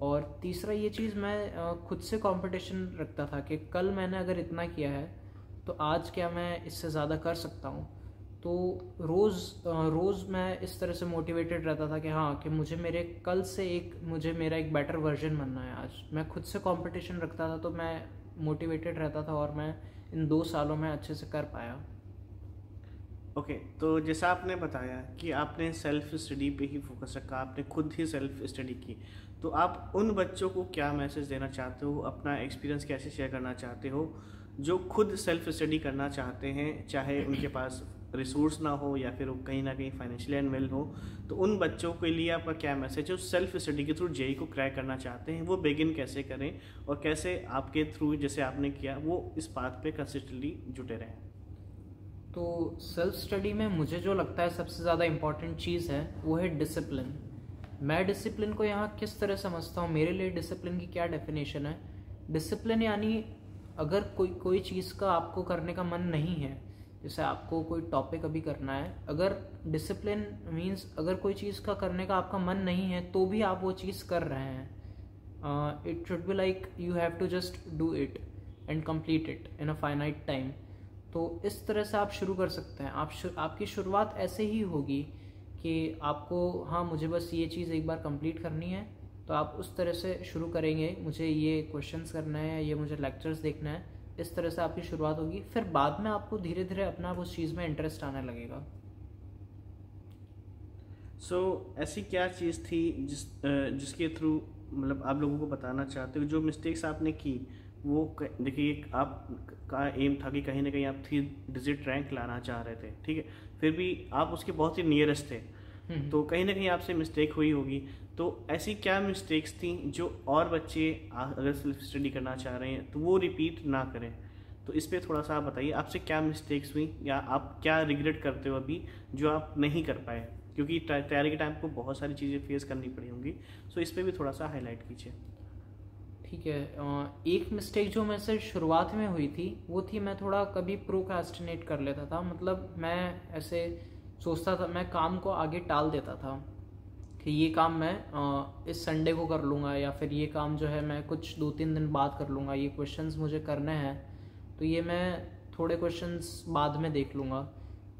और तीसरा ये चीज़, मैं खुद से कंपटीशन रखता था कि कल मैंने अगर इतना किया है तो आज क्या मैं इससे ज़्यादा कर सकता हूँ। तो रोज़ मैं इस तरह से मोटिवेटेड रहता था कि हाँ, कि मुझे मेरा एक बेटर वर्जन बनना है। आज मैं खुद से कंपटीशन रखता था, तो मैं मोटिवेटेड रहता था और मैं इन 2 सालों में अच्छे से कर पाया। ओके, तो जैसा आपने बताया कि आपने सेल्फ स्टडी पे ही फोकस रखा, आपने खुद ही सेल्फ स्टडी की, तो आप उन बच्चों को क्या मैसेज देना चाहते हो, अपना एक्सपीरियंस कैसे शेयर करना चाहते हो, जो खुद सेल्फ स्टडी करना चाहते हैं, चाहे उनके पास रिसोर्स ना हो या फिर वो कहीं ना कहीं फाइनेंशियली अनवेल हो? तो उन बच्चों के लिए आपका क्या मैसेज है जो सेल्फ स्टडी के थ्रू जेई को क्रैक करना चाहते हैं? वो बिगिन कैसे करें और कैसे आपके थ्रू जैसे आपने किया वो इस बात पे कंसिस्टेंटली जुटे रहें? तो सेल्फ स्टडी में मुझे जो लगता है सबसे ज़्यादा इम्पॉर्टेंट चीज़ है वो है डिसिप्लिन। मैं डिसिप्लिन को यहाँ किस तरह समझता हूँ, मेरे लिए डिसिप्लिन की क्या डेफिनेशन है। डिसिप्लिन यानी अगर कोई चीज़ का आपको करने का मन नहीं है, जैसे आपको कोई टॉपिक अभी करना है, अगर डिसिप्लिन मीन्स अगर कोई चीज़ का करने का आपका मन नहीं है तो भी आप वो चीज़ कर रहे हैं। It should be like you have to just do it and complete it in a finite time. तो इस तरह से आप शुरू कर सकते हैं। आपकी शुरुआत ऐसे ही होगी कि आपको हाँ, मुझे बस ये चीज़ एक बार कंप्लीट करनी है, तो आप उस तरह से शुरू करेंगे, मुझे ये क्वेश्चंस करना है, ये मुझे लेक्चर्स देखना है, इस तरह से आपकी शुरुआत होगी। फिर बाद में आपको धीरे धीरे अपना उस चीज़ में इंटरेस्ट आने लगेगा। ऐसी क्या चीज़ थी जिसके थ्रू मतलब आप लोगों को बताना चाहते हो, जो मिस्टेक्स आपने की वो देखिए आप का एम था कि कहीं ना कहीं आप 3 डिजिट रैंक लाना चाह रहे थे, ठीक है, फिर भी आप उसके बहुत ही नियरेस्ट थे, तो कहीं ना कहीं आपसे मिस्टेक हुई होगी। तो ऐसी क्या मिस्टेक्स थी जो और बच्चे अगर सेल्फ स्टडी करना चाह रहे हैं तो वो रिपीट ना करें? तो इस पर थोड़ा सा आप बताइए, आपसे क्या मिस्टेक्स हुई या आप क्या रिग्रेट करते हो अभी जो आप नहीं कर पाए, क्योंकि तैयारी के टाइम को बहुत सारी चीज़ें फेस करनी पड़ी होंगी। सो इस पर भी थोड़ा सा हाईलाइट कीजिए। ठीक है। एक मिस्टेक जो मेरे से शुरुआत में हुई थी वो थी, मैं थोड़ा कभी प्रोक्रास्टिनेट कर लेता था। मतलब मैं ऐसे सोचता था, मैं काम को आगे टाल देता था कि ये काम मैं इस संडे को कर लूँगा, या फिर ये काम जो है मैं कुछ 2-3 दिन बाद कर लूँगा, ये क्वेश्चंस मुझे करने हैं तो ये मैं थोड़े क्वेश्चंस बाद में देख लूँगा।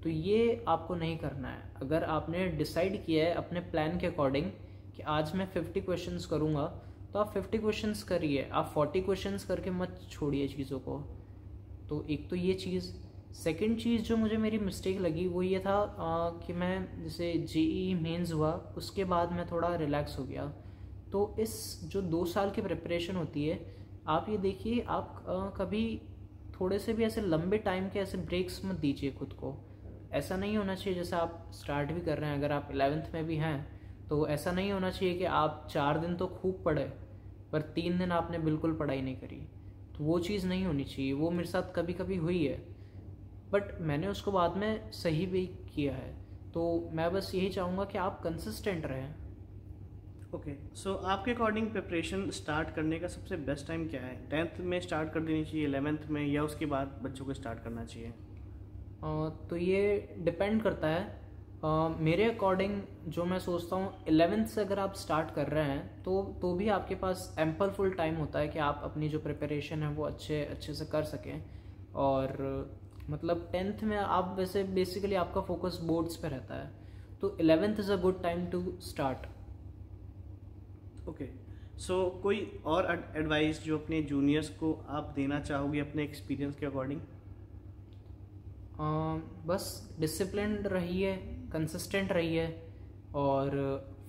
तो ये आपको नहीं करना है। अगर आपने डिसाइड किया है अपने प्लान के अकॉर्डिंग कि आज मैं 50 क्वेश्चंस करूँगा, तो आप 50 क्वेश्चंस करिए, आप 40 क्वेश्चंस करके मत छोड़िए चीज़ों को। तो एक तो ये चीज़। सेकंड चीज़ जो मुझे मेरी मिस्टेक लगी वो ये था कि मैं जैसे जेईई मेंस हुआ उसके बाद मैं थोड़ा रिलैक्स हो गया। तो इस जो 2 साल की प्रिपरेशन होती है, आप ये देखिए, आप कभी थोड़े से भी ऐसे लंबे टाइम के ऐसे ब्रेक्स मत दीजिए खुद को। ऐसा नहीं होना चाहिए जैसे आप स्टार्ट भी कर रहे हैं, अगर आप 11th में भी हैं तो ऐसा नहीं होना चाहिए कि आप 4 दिन तो खूब पढ़े पर 3 दिन आपने बिल्कुल पढ़ाई नहीं करी। तो वो चीज़ नहीं होनी चाहिए। वो मेरे साथ कभी कभी हुई है, बट मैंने उसको बाद में सही भी किया है। तो मैं बस यही चाहूँगा कि आप कंसिस्टेंट रहें। ओके, सो आपके अकॉर्डिंग प्रिपरेशन स्टार्ट करने का सबसे बेस्ट टाइम क्या है? 10th में स्टार्ट कर देनी चाहिए, 11th में, या उसके बाद बच्चों को स्टार्ट करना चाहिए? तो ये डिपेंड करता है। मेरे अकॉर्डिंग जो मैं सोचता हूँ, 11th से अगर आप स्टार्ट कर रहे हैं तो भी आपके पास एम्पल फुल टाइम होता है कि आप अपनी जो प्रिपरेशन है वो अच्छे से कर सकें। और मतलब 10th में आप वैसे बेसिकली आपका फोकस बोर्ड्स पे रहता है, तो 11th is a good time to start. Okay, so कोई और एडवाइस जो अपने जूनियर्स को आप देना चाहोगे अपने एक्सपीरियंस के अकॉर्डिंग? बस डिसिप्लिन रहिए, कंसिस्टेंट रहिए और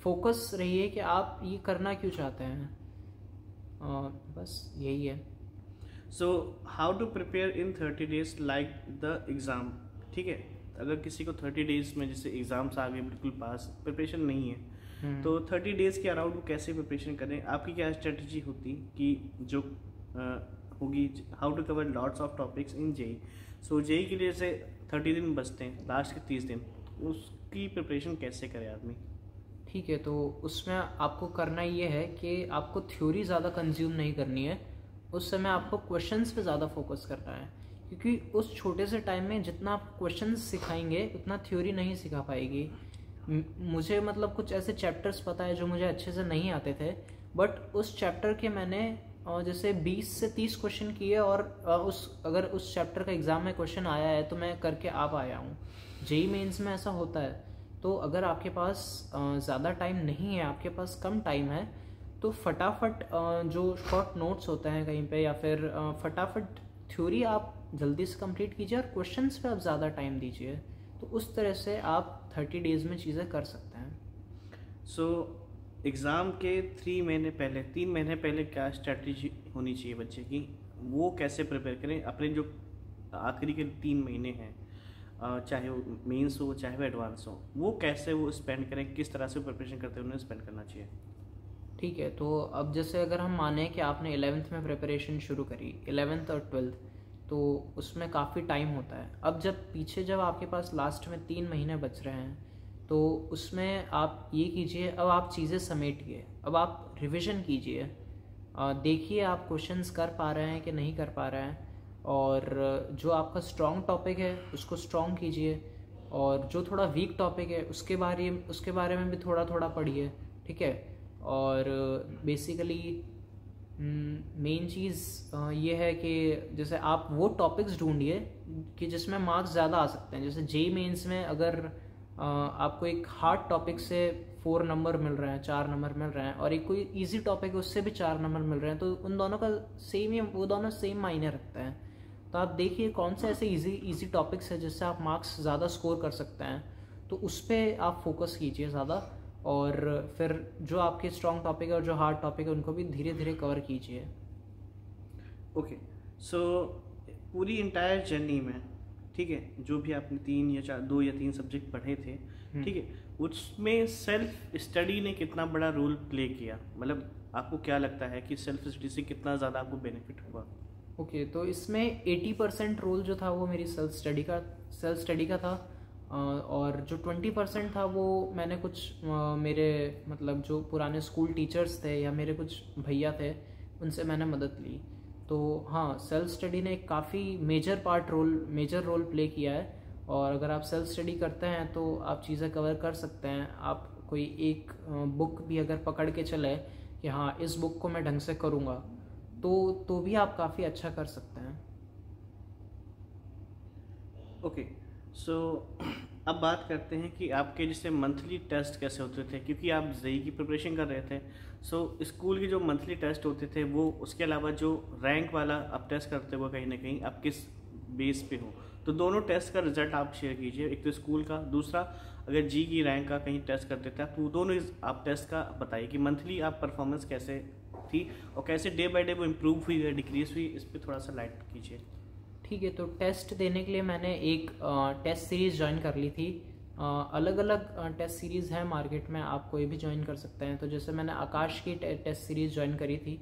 फोकस रहिए कि आप ये करना क्यों चाहते हैं। बस यही है। So how to prepare in 30 days like the exam? ठीक है, अगर किसी को 30 डेज में जैसे एग्ज़ाम्स आ गए, बिल्कुल पास, प्रिपरेशन नहीं है, तो 30 डेज के अराउंड वो कैसे प्रिपरेशन करें? आपकी क्या स्ट्रेटजी होती कि जो होगी, how to cover lots of topics in JEE? So JEE के लिए जैसे 30 दिन बचते हैं, लास्ट के 30 दिन, उसकी प्रिपरेशन कैसे करे आदमी? ठीक है, तो उसमें आपको करना ये है कि आपको थ्योरी ज़्यादा कंज्यूम नहीं करनी है। उस समय आपको क्वेश्चंस पे ज़्यादा फोकस करना है, क्योंकि उस छोटे से टाइम में जितना आप क्वेश्चंस सिखाएंगे उतना थ्योरी नहीं सिखा पाएगी। मुझे मतलब कुछ ऐसे चैप्टर्स पता है जो मुझे अच्छे से नहीं आते थे, बट उस चैप्टर के मैंने जैसे 20 से 30 क्वेश्चन किए, और अगर उस चैप्टर का एग्ज़ाम में क्वेश्चन आया है तो मैं करके आ पाया हूँ। जेईई मेंस में ऐसा होता है। तो अगर आपके पास ज़्यादा टाइम नहीं है, आपके पास कम टाइम है, तो फटाफट जो शॉर्ट नोट्स होते हैं कहीं पे, या फिर फटाफट थ्योरी आप जल्दी से कंप्लीट कीजिए और क्वेश्चंस पे आप ज़्यादा टाइम दीजिए। तो उस तरह से आप 30 डेज़ में चीज़ें कर सकते हैं। सो एग्ज़ाम के 3 महीने पहले, 3 महीने पहले क्या स्ट्रेटजी होनी चाहिए बच्चे की? वो कैसे प्रिपेयर करें अपने जो आखिरी के 3 महीने हैं, चाहे वो मेंस हो चाहे वो एडवांस हो, वो कैसे वो स्पेंड करें, किस तरह से प्रिपरेशन करते हुए उन्हें स्पेंड करना चाहिए? ठीक है, तो अब जैसे अगर हम माने कि आपने 11th में प्रिपरेशन शुरू करी, 11th और 12th, तो उसमें काफ़ी टाइम होता है। अब जब आपके पास लास्ट में 3 महीने बच रहे हैं, तो उसमें आप ये कीजिए, अब आप चीज़ें समेटिए, अब आप रिवीजन कीजिए, देखिए आप क्वेश्चंस कर पा रहे हैं कि नहीं कर पा रहे हैं, और जो आपका स्ट्रॉन्ग टॉपिक है उसको स्ट्रॉन्ग कीजिए, और जो थोड़ा वीक टॉपिक है उसके बारे में भी थोड़ा थोड़ा पढ़िए। ठीक है, और बेसिकली मेन चीज़ ये है कि जैसे आप वो टॉपिक्स ढूंढिए कि जिसमें मार्क्स ज़्यादा आ सकते हैं। जैसे जेईई मेंस में अगर आपको एक हार्ड टॉपिक से 4 नंबर मिल रहे हैं, 4 नंबर मिल रहे हैं, और एक कोई इजी टॉपिक है उससे भी 4 नंबर मिल रहे हैं, तो उन दोनों का वो दोनों सेम मायने रखते हैं। तो आप देखिए कौन से ऐसे इजी टॉपिक्स है जिससे आप मार्क्स ज़्यादा स्कोर कर सकते हैं, तो उस पर आप फोकस कीजिए ज़्यादा, और फिर जो आपके स्ट्रॉन्ग टॉपिक है और जो हार्ड टॉपिक है उनको भी धीरे धीरे कवर कीजिए। ओके, सो पूरी इंटायर जर्नी में, ठीक है, जो भी आपने 2 या 3 सब्जेक्ट पढ़े थे, ठीक है, उसमें सेल्फ स्टडी ने कितना बड़ा रोल प्ले किया? मतलब आपको क्या लगता है कि सेल्फ स्टडी से कितना ज़्यादा आपको बेनिफिट हुआ? ओके, तो इसमें 80% रोल जो था वो मेरी सेल्फ स्टडी का था, और जो 20% था वो मैंने कुछ मेरे मतलब जो पुराने स्कूल टीचर्स थे या मेरे कुछ भैया थे उनसे मैंने मदद ली। तो हाँ, सेल्फ स्टडी ने एक काफ़ी मेजर रोल प्ले किया है, और अगर आप सेल्फ स्टडी करते हैं तो आप चीज़ें कवर कर सकते हैं। आप कोई एक बुक भी अगर पकड़ के चले कि हाँ इस बुक को मैं ढंग से करूँगा, तो भी आप काफ़ी अच्छा कर सकते हैं। ओके, सो अब बात करते हैं कि आपके जैसे मंथली टेस्ट कैसे होते थे, क्योंकि आप जेई की प्रिपरेशन कर रहे थे। सो स्कूल के जो मंथली टेस्ट होते थे वो, उसके अलावा जो रैंक वाला आप टेस्ट करते हो कहीं ना कहीं आप किस बेस पे हो, तो दोनों टेस्ट का रिजल्ट आप शेयर कीजिए। एक तो स्कूल का, दूसरा अगर जी की रैंक का कहीं टेस्ट कर देता है तो दोनों आप टेस्ट का बताइए कि मंथली आप परफॉर्मेंस कैसे थी और कैसे डे बाय डे वो इम्प्रूव हुई है, डिक्रीज हुई, इस पर थोड़ा सा लाइट कीजिए। ठीक है, तो टेस्ट देने के लिए मैंने एक टेस्ट सीरीज़ ज्वाइन कर ली थी। अलग अलग टेस्ट सीरीज़ है मार्केट में, आप कोई भी ज्वाइन कर सकते हैं। तो जैसे मैंने आकाश की टेस्ट सीरीज़ ज्वाइन करी थी,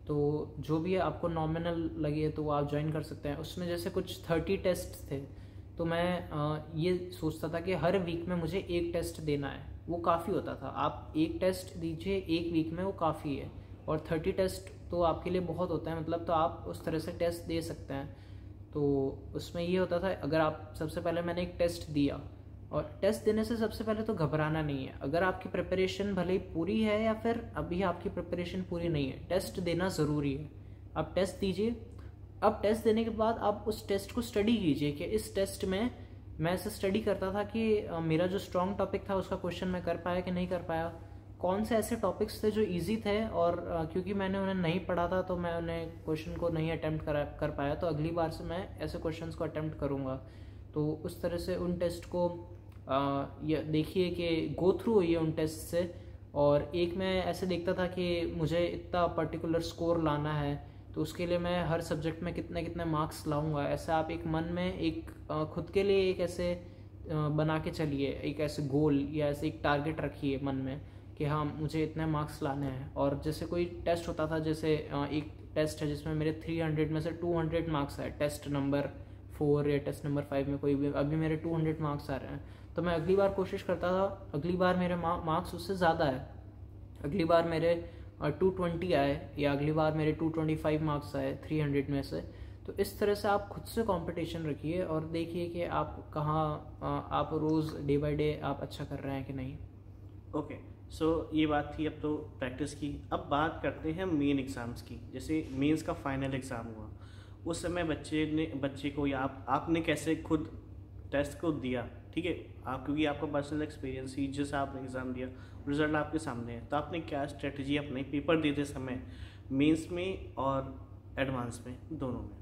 तो जो भी आपको नॉमिनल लगे तो वो आप ज्वाइन कर सकते हैं। उसमें जैसे कुछ 30 टेस्ट थे, तो मैं ये सोचता था कि हर वीक में मुझे एक टेस्ट देना है, वो काफ़ी होता था। आप एक टेस्ट दीजिए एक वीक में, वो काफ़ी है, और 30 टेस्ट तो आपके लिए बहुत होता है, मतलब तो आप उस तरह से टेस्ट दे सकते हैं। तो उसमें ये होता था, अगर आप सबसे पहले मैंने एक टेस्ट दिया, और टेस्ट देने से सबसे पहले तो घबराना नहीं है। अगर आपकी प्रिपरेशन भले ही पूरी है या फिर अभी आपकी प्रिपरेशन पूरी नहीं है, टेस्ट देना ज़रूरी है। आप टेस्ट दीजिए। अब टेस्ट देने के बाद आप उस टेस्ट को स्टडी कीजिए कि इस टेस्ट में मैं ऐसे स्टडी करता था कि मेरा जो स्ट्रॉन्ग टॉपिक था उसका क्वेश्चन मैं कर पाया कि नहीं कर पाया, कौन से ऐसे टॉपिक्स थे जो इजी थे, और क्योंकि मैंने उन्हें नहीं पढ़ा था तो मैं उन्हें क्वेश्चन को नहीं अटेम्प्ट कर पाया, तो अगली बार से मैं ऐसे क्वेश्चंस को अटेम्प्ट करूँगा। तो उस तरह से उन टेस्ट को ये देखिए कि गो थ्रू होइए उन टेस्ट से। और एक मैं ऐसे देखता था कि मुझे इतना पर्टिकुलर स्कोर लाना है, तो उसके लिए मैं हर सब्जेक्ट में कितने कितने मार्क्स लाऊंगा, ऐसा आप एक मन में एक खुद के लिए एक ऐसे बना के चलिए, एक ऐसे गोल या ऐसे एक टारगेट रखिए मन में कि हाँ मुझे इतने मार्क्स लाने हैं। और जैसे कोई टेस्ट होता था, जैसे एक टेस्ट है जिसमें मेरे 300 में से 200 मार्क्स आए, टेस्ट नंबर 4 या टेस्ट नंबर 5 में कोई भी, अभी मेरे 200 मार्क्स आ रहे हैं, तो मैं अगली बार कोशिश करता था, अगली बार मेरे मार्क्स उससे ज़्यादा है, अगली बार मेरे 220 आए, या अगली बार मेरे 225 मार्क्स आए 300 में से। तो इस तरह से आप खुद से कंपटीशन रखिए और देखिए कि आप कहाँ आप रोज़ डे बाय डे आप अच्छा कर रहे हैं कि नहीं। ओके, सो ये बात थी अब तो प्रैक्टिस की। अब बात करते हैं मेन एग्ज़ाम्स की। जैसे मेंस का फाइनल एग्ज़ाम हुआ, उस समय बच्चे को या आपने कैसे खुद टेस्ट को दिया, ठीक है, आप क्योंकि आपका पर्सनल एक्सपीरियंस ही, जैसे आपने एग्ज़ाम दिया, रिजल्ट आपके सामने है, तो आपने क्या स्ट्रेटजी अपने पेपर देते समय मेंस में और एडवांस में, दोनों में?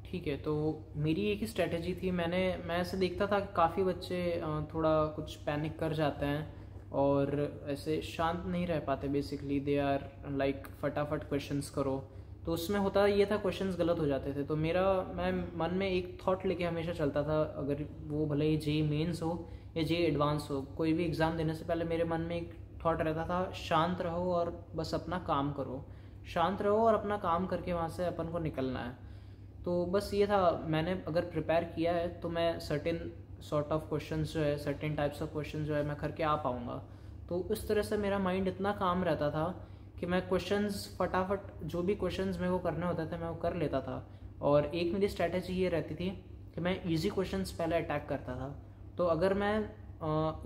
ठीक है, तो मेरी एक ही स्ट्रेटजी थी। मैं ऐसे देखता था कि काफ़ी बच्चे थोड़ा कुछ पैनिक कर जाते हैं और ऐसे शांत नहीं रह पाते, बेसिकली दे आर लाइक फटाफट क्वेश्चंस करो। तो उसमें होता ये था, क्वेश्चंस गलत हो जाते थे। तो मैं मन में एक थॉट लेके हमेशा चलता था, अगर वो भले ही जेईई मेंस हो या जेईई एडवांस हो, कोई भी एग्ज़ाम देने से पहले मेरे मन में एक थॉट रहता था, शांत रहो और बस अपना काम करो, शांत रहो और अपना काम करके वहाँ से अपन को निकलना है। तो बस ये था, मैंने अगर प्रिपेयर किया है तो मैं सर्टेन सॉर्ट ऑफ क्वेश्चंस जो है, सर्टेन टाइप्स ऑफ क्वेश्चंस जो है मैं करके आ पाऊँगा। तो उस तरह से मेरा माइंड इतना काम रहता था कि मैं क्वेश्चंस फटाफट, जो भी क्वेश्चंस मेरे को करने होते थे मैं वो कर लेता था। और एक मेरी स्ट्रैटेजी ये रहती थी कि मैं इजी क्वेश्चंस पहले अटैक करता था। तो अगर मैं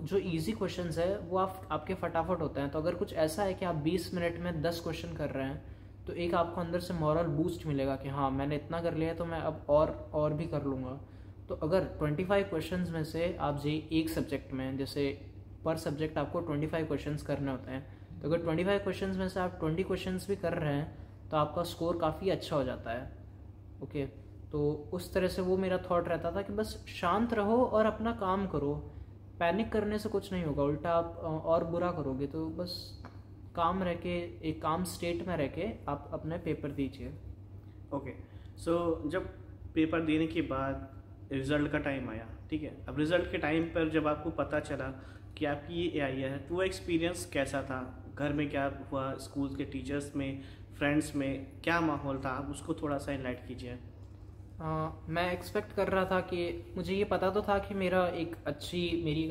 जो इजी क्वेश्चंस है वो आपके फटाफट होते हैं, तो अगर कुछ ऐसा है कि आप 20 मिनट में 10 क्वेश्चन कर रहे हैं, तो एक आपको अंदर से मॉरल बूस्ट मिलेगा कि हाँ मैंने इतना कर लिया है तो मैं अब और भी कर लूँगा। तो अगर 25 क्वेश्चंस में से आप एक सब्जेक्ट में, जैसे पर सब्जेक्ट आपको 25 क्वेश्चंस करने होते हैं, तो अगर 25 क्वेश्चंस में से आप 20 क्वेश्चंस भी कर रहे हैं तो आपका स्कोर काफ़ी अच्छा हो जाता है। ओके, तो उस तरह से वो मेरा थॉट रहता था कि बस शांत रहो और अपना काम करो, पैनिक करने से कुछ नहीं होगा, उल्टा आप और बुरा करोगे। तो बस काम रह के, एक काम स्टेट में रह के आप अपने पेपर दीजिए। ओके। सो जब पेपर देने के बाद रिज़ल्ट का टाइम आया, ठीक है, अब रिज़ल्ट के टाइम पर जब आपको पता चला कि आपकी ये आई है, तो वो एक्सपीरियंस कैसा था? घर में क्या हुआ, स्कूल के टीचर्स में, फ्रेंड्स में क्या माहौल था? आप उसको थोड़ा सा इनलाइट कीजिए। मैं एक्सपेक्ट कर रहा था कि मुझे ये पता तो था कि मेरी एक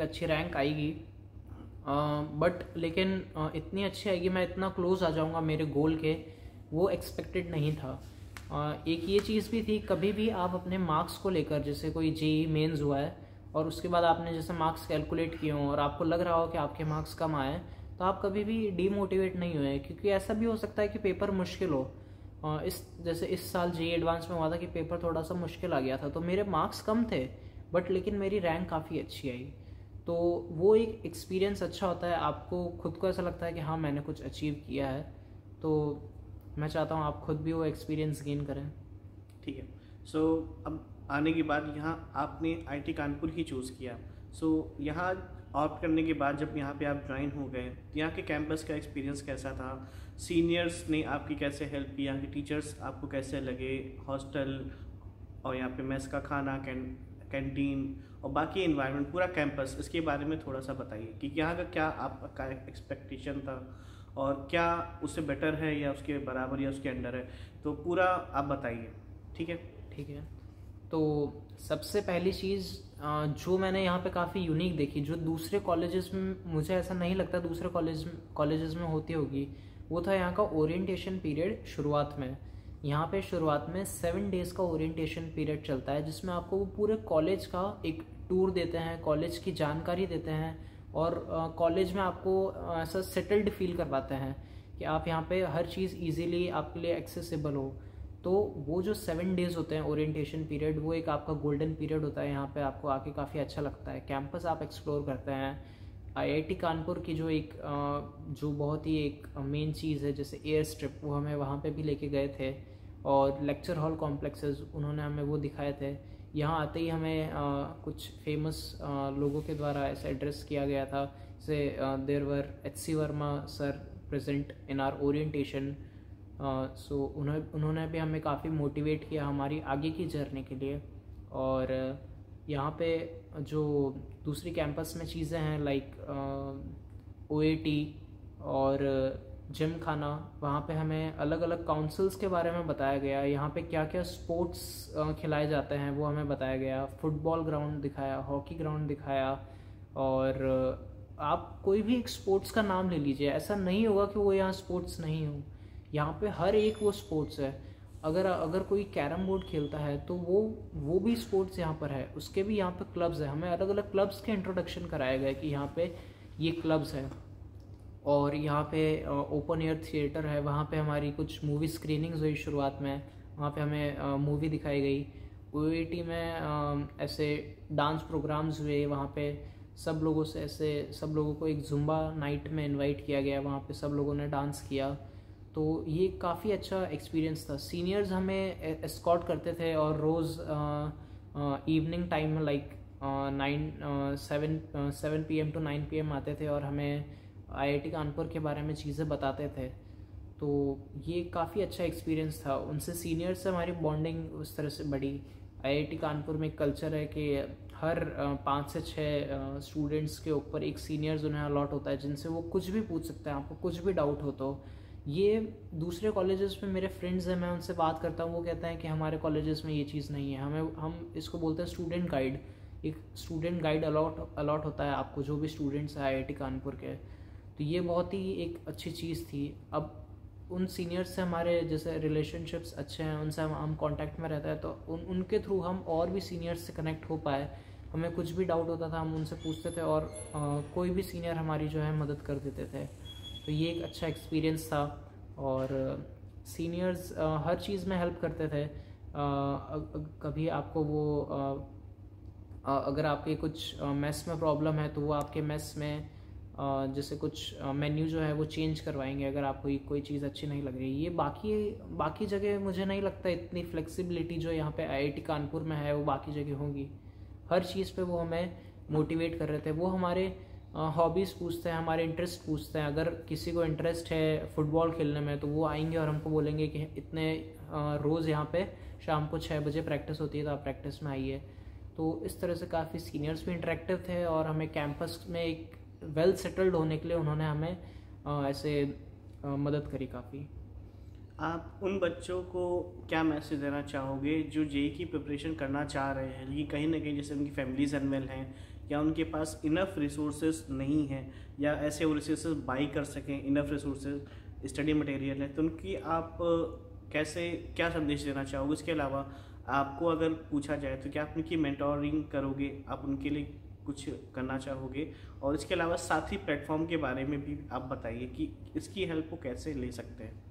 अच्छी रैंक आएगी, बट लेकिन इतनी अच्छी आएगी, मैं इतना क्लोज आ जाऊंगा मेरे गोल के, वो एक्सपेक्टेड नहीं था। एक ये चीज़ भी थी, कभी भी आप अपने मार्क्स को लेकर, जैसे कोई जेई मेंस हुआ है और उसके बाद आपने जैसे मार्क्स कैलकुलेट किए हों और आपको लग रहा हो कि आपके मार्क्स कम आए, तो आप कभी भी डीमोटिवेट नहीं हुए, क्योंकि ऐसा भी हो सकता है कि पेपर मुश्किल हो। जैसे इस साल जेई एडवांस में हुआ था कि पेपर थोड़ा सा मुश्किल आ गया था, तो मेरे मार्क्स कम थे बट लेकिन मेरी रैंक काफ़ी अच्छी आई। तो वो एक एक्सपीरियंस अच्छा होता है, आपको खुद को ऐसा लगता है कि हाँ मैंने कुछ अचीव किया है। तो मैं चाहता हूँ आप खुद भी वो एक्सपीरियंस गेन करें। ठीक है। सो अब आने के बाद यहाँ आपने आईटी कानपुर ही चूज़ किया। सो यहाँ ऑप्ट करने के बाद जब यहाँ पे आप ज्वाइन हो गए, तो यहाँ के कैंपस का एक्सपीरियंस कैसा था? सीनियर्स ने आपकी कैसे हेल्प की? यहाँ के टीचर्स आपको कैसे लगे? हॉस्टल और यहाँ पे मेस का खाना, कैंटीन और बाकी इन्वायरमेंट, पूरा कैंपस, इसके बारे में थोड़ा सा बताइए कि यहाँ का क्या आपका एक्सपेक्टेशन था और क्या उससे बेटर है या उसके बराबर या उसके अंडर है, तो पूरा आप बताइए। ठीक है। ठीक है। तो सबसे पहली चीज़ जो मैंने यहाँ पे काफ़ी यूनिक देखी, जो दूसरे कॉलेजेस में मुझे ऐसा नहीं लगता दूसरे कॉलेजेस में होती होगी, वो था यहाँ का ओरिएंटेशन पीरियड। शुरुआत में यहाँ पे शुरुआत में 7 डेज़ का ओरिएंटेशन पीरियड चलता है, जिसमें आपको वो पूरे कॉलेज का एक टूर देते हैं, कॉलेज की जानकारी देते हैं और कॉलेज में आपको ऐसा सेटल्ड फील करवाते हैं कि आप यहाँ पे हर चीज़ इजीली आपके लिए एक्सेसिबल हो। तो वो जो 7 डेज़ होते हैं ओरिएंटेशन पीरियड, वो एक आपका गोल्डन पीरियड होता है। यहाँ पे आपको आके काफ़ी अच्छा लगता है, कैंपस आप एक्सप्लोर करते हैं। आईआईटी कानपुर की जो बहुत ही एक मेन चीज़ है, जैसे एयर स्ट्रिप, वो हमें वहाँ पे भी लेके गए थे और लेक्चर हॉल कॉम्प्लेक्सेस उन्होंने हमें वो दिखाए थे। यहाँ आते ही हमें कुछ फेमस लोगों के द्वारा ऐसे एड्रेस किया गया था, जैसे there were HC. Verma sir present in our orientation. So उन्होंने भी हमें काफ़ी मोटिवेट किया हमारी आगे की जर्नी के लिए। और यहाँ पे जो दूसरी कैंपस में चीज़ें हैं लाइक ओएटी और जिम खाना, वहाँ पे हमें अलग अलग काउंसिल्स के बारे में बताया गया, यहाँ पे क्या क्या स्पोर्ट्स खिलाए जाते हैं वो हमें बताया गया, फुटबॉल ग्राउंड दिखाया, हॉकी ग्राउंड दिखाया। और आप कोई भी एक स्पोर्ट्स का नाम ले लीजिए, ऐसा नहीं होगा कि वो यहाँ स्पोर्ट्स नहीं हो, यहाँ पे हर एक वो स्पोर्ट्स है। अगर कोई कैरम बोर्ड खेलता है तो वो भी स्पोर्ट्स यहाँ पर है, उसके भी यहाँ पे क्लब्स है, हमें अलग अलग क्लब्स के इंट्रोडक्शन कराया गया कि यहाँ पे ये क्लब्स है। और यहाँ पे ओपन एयर थिएटर है, वहाँ पे हमारी कुछ मूवी स्क्रीनिंग्स हुई शुरुआत में, वहाँ पे हमें मूवी दिखाई गई। ओएटी में ऐसे डांस प्रोग्राम्स हुए, वहाँ पे सब लोगों को एक जुम्बा नाइट में इनवाइट किया गया, वहाँ पे सब लोगों ने डांस किया। तो ये काफ़ी अच्छा एक्सपीरियंस था। सीनियर्स हमें एस्कॉर्ट करते थे और रोज़ इवनिंग टाइम में लाइक 7 PM to 9 PM आते थे और हमें आईआईटी कानपुर के बारे में चीज़ें बताते थे। तो ये काफ़ी अच्छा एक्सपीरियंस था, उनसे सीनियर्स से हमारी बॉन्डिंग उस तरह से बढ़ी। आईआईटी कानपुर में एक कल्चर है कि हर 5 से 6 स्टूडेंट्स के ऊपर एक सीनियर्स उन्हें अलॉट होता है, जिनसे वो कुछ भी पूछ सकते हैं, आपको कुछ भी डाउट हो तो। ये दूसरे कॉलेजेस में मेरे फ्रेंड्स हैं, मैं उनसे बात करता हूँ, वो कहते हैं कि हमारे कॉलेजेस में ये चीज़ नहीं है। हम इसको बोलते हैं स्टूडेंट गाइड। एक स्टूडेंट गाइड अलॉट होता है आपको, जो भी स्टूडेंट्स हैं आईआईटी कानपुर के। तो ये बहुत ही एक अच्छी चीज़ थी। अब उन सीनियर्स से हमारे जैसे रिलेशनशिप्स अच्छे हैं, उनसे हम कांटेक्ट में रहते हैं, तो उनके थ्रू हम और भी सीनियर्स से कनेक्ट हो पाए। हमें कुछ भी डाउट होता था हम उनसे पूछते थे और कोई भी सीनियर हमारी जो है मदद कर देते थे। तो ये एक अच्छा एक्सपीरियंस था। और सीनियर्स हर चीज़ में हेल्प करते थे। कभी आपको अगर आपके कुछ मेस में प्रॉब्लम है तो वो आपके मेस में जैसे कुछ मेन्यू जो है वो चेंज करवाएंगे अगर आपको कोई चीज़ अच्छी नहीं लग रही। ये बाकी जगह मुझे नहीं लगता इतनी फ्लेक्सिबिलिटी जो यहाँ पे आईआईटी कानपुर में है वो बाकी जगह होगी। हर चीज़ पे वो हमें मोटिवेट कर रहे थे। वो हमारे हॉबीज़ पूछते हैं, हमारे इंटरेस्ट पूछते हैं। अगर किसी को इंटरेस्ट है फुटबॉल खेलने में तो वो आएंगे और हमको बोलेंगे कि इतने रोज़ यहाँ पे शाम को 6 बजे प्रैक्टिस होती है तो आप प्रैक्टिस में आइए। तो इस तरह से काफ़ी सीनियर्स भी इंटरेक्टिव थे और हमें कैंपस में एक वेल सेटल्ड होने के लिए उन्होंने हमें ऐसे मदद करी काफ़ी। आप उन बच्चों को क्या मैसेज देना चाहोगे जो जेई की प्रिपरेशन करना चाह रहे हैं, लेकिन कहीं ना कहीं जैसे उनकी फैमिलीज अनवेल हैं या उनके पास इनफ रिसोर्सेज नहीं हैं या ऐसे वो रिसोर्सेज बाई कर सकें, इनफ रिसोर्सेज स्टडी मटेरियल है, तो उनकी आप कैसे क्या संदेश देना चाहोगे? इसके अलावा आपको अगर पूछा जाए तो क्या आप उनकी मेंटोरिंग करोगे, आप उनके लिए कुछ करना चाहोगे? और इसके अलावा साथी प्लेटफॉर्म के बारे में भी आप बताइए कि इसकी हेल्प वो कैसे ले सकते हैं।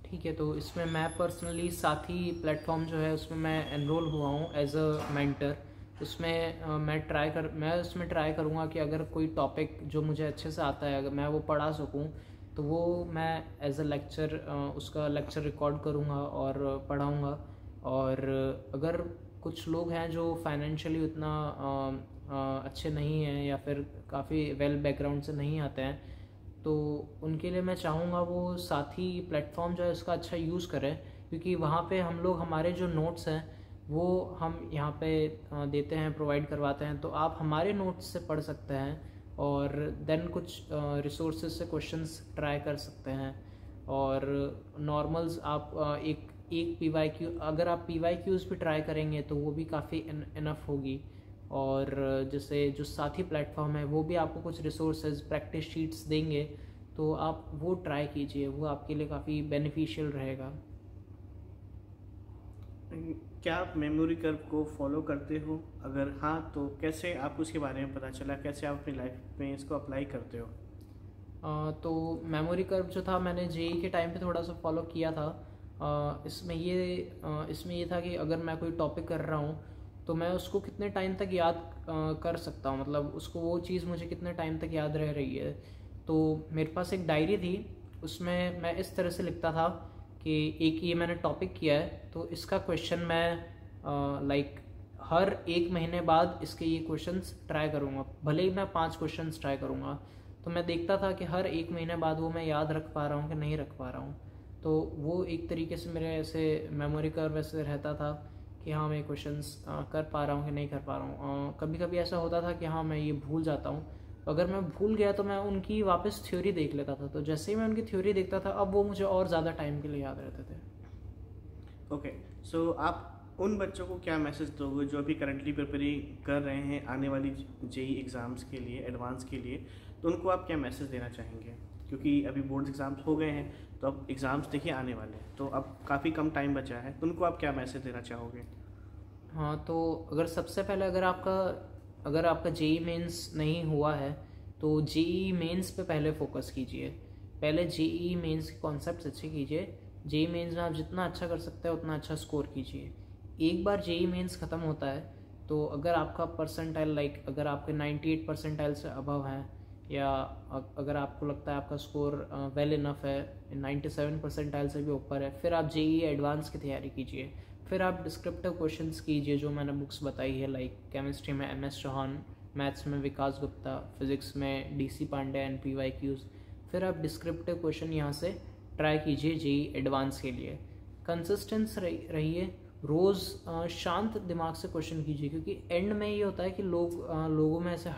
ठीक है, तो इसमें मैं पर्सनली साथी प्लेटफॉर्म जो है उसमें मैं एनरोल हुआ हूँ एज अ मेंटर। उसमें मैं उसमें ट्राई करूँगा कि अगर कोई टॉपिक जो मुझे अच्छे से आता है अगर मैं वो पढ़ा सकूँ तो वो मैं एज अ लेक्चर उसका लेक्चर रिकॉर्ड करूँगा और पढ़ाऊँगा। और अगर कुछ लोग हैं जो फाइनेंशियली उतना अच्छे नहीं हैं या फिर काफ़ी वेल बैकग्राउंड से नहीं आते हैं तो उनके लिए मैं चाहूँगा वो साथी प्लेटफॉर्म जो है उसका अच्छा यूज़ करें, क्योंकि वहाँ पे हम लोग हमारे जो नोट्स हैं वो हम यहाँ पे देते हैं, प्रोवाइड करवाते हैं। तो आप हमारे नोट्स से पढ़ सकते हैं और देन कुछ रिसोर्सेज से क्वेश्चंस ट्राई कर सकते हैं। और नॉर्मल्स आप एक PYQ अगर आप PYQs भी ट्राई करेंगे तो वो भी काफ़ी इनफ होगी। और जैसे जो साथी प्लेटफॉर्म है वो भी आपको कुछ रिसोर्सेज प्रैक्टिस शीट्स देंगे तो आप वो ट्राई कीजिए, वो आपके लिए काफ़ी बेनिफिशियल रहेगा। क्या आप मेमोरी कर्व को फॉलो करते हो? अगर हाँ तो कैसे आपको उसके बारे में पता चला, कैसे आप अपनी लाइफ में इसको अप्लाई करते हो? तो मेमोरी कर्व जो था मैंने जेई के टाइम पे थोड़ा सा फॉलो किया था। इसमें ये था कि अगर मैं कोई टॉपिक कर रहा हूँ तो मैं उसको कितने टाइम तक याद कर सकता हूँ, मतलब उसको वो चीज़ मुझे कितने टाइम तक याद रह रही है। तो मेरे पास एक डायरी थी, उसमें मैं इस तरह से लिखता था कि एक ये मैंने टॉपिक किया है तो इसका क्वेश्चन मैं हर 1 महीने बाद इसके ये क्वेश्चंस ट्राई करूँगा, भले ही मैं 5 क्वेश्चंस ट्राई करूँगा। तो मैं देखता था कि हर 1 महीने बाद वो मैं याद रख पा रहा हूँ कि नहीं रख पा रहा हूँ। तो वो एक तरीके से मेरे ऐसे मेमोरी कर्व ऐसे रहता था कि हाँ मैं क्वेश्चंस कर पा रहा हूँ कि नहीं कर पा रहा हूँ। कभी कभी ऐसा होता था कि हाँ मैं ये भूल जाता हूँ, अगर मैं भूल गया तो मैं उनकी वापस थ्योरी देख लेता था। तो जैसे ही मैं उनकी थ्योरी देखता था अब वो मुझे और ज़्यादा टाइम के लिए याद रहते थे। ओके, सो आप उन बच्चों को क्या मैसेज दोगे जो अभी करंटली प्रिपेयर कर रहे हैं आने वाली जेई एग्ज़ाम्स के लिए, एडवांस के लिए, तो उनको आप क्या मैसेज देना चाहेंगे? क्योंकि अभी बोर्ड्स एग्ज़ाम्स हो गए हैं तो अब एग्ज़ाम्स देखिए आने वाले हैं, तो अब काफ़ी कम टाइम बचा है, तो उनको आप क्या मैसेज देना चाहोगे? हाँ, तो अगर सबसे पहले अगर आपका जेई मेंस नहीं हुआ है तो जेई मेंस पे पहले फोकस कीजिए। पहले जेई मेंस के कॉन्सेप्ट्स अच्छे कीजिए। जेई मेंस में आप जितना अच्छा कर सकते हैं उतना अच्छा स्कोर कीजिए। एक बार जेई मेंस ख़त्म होता है तो अगर आपका परसेंटाइल अगर आपके 98 परसेंटाइल से अबव है या अगर आपको लगता है आपका स्कोर वेल इनफ है 97 परसेंटाइल से भी ऊपर है, फिर आप जेई एडवांस की तैयारी कीजिए। फिर आप डिस्क्रिप्टिव क्वेश्चंस कीजिए जो मैंने बुक्स बताई है, केमिस्ट्री में MS चौहान, मैथ्स में विकास गुप्ता, फिज़िक्स में DC पांडे एंड PYQs। फिर आप डिस्क्रिप्टिव क्वेश्चन यहाँ से ट्राई कीजिए जेई एडवांस के लिए। कंसिस्टेंस रहिए, रोज़ शांत दिमाग से क्वेश्चन कीजिए, क्योंकि एंड में ये होता है कि लोगों में ऐसे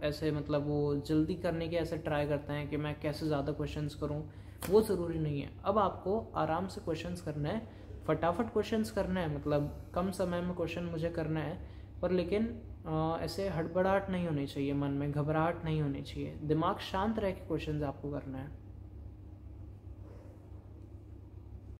ऐसे मतलब वो जल्दी करने के ऐसे ट्राई करते हैं कि मैं कैसे ज़्यादा क्वेश्चंस करूं। वो ज़रूरी नहीं है। अब आपको आराम से क्वेश्चंस करना है, फटाफट क्वेश्चंस करना है, मतलब कम समय में क्वेश्चन मुझे करना है, पर लेकिन ऐसे हड़बड़ाहट नहीं होनी चाहिए, मन में घबराहट नहीं होनी चाहिए, दिमाग शांत रह के क्वेश्चन आपको करना है।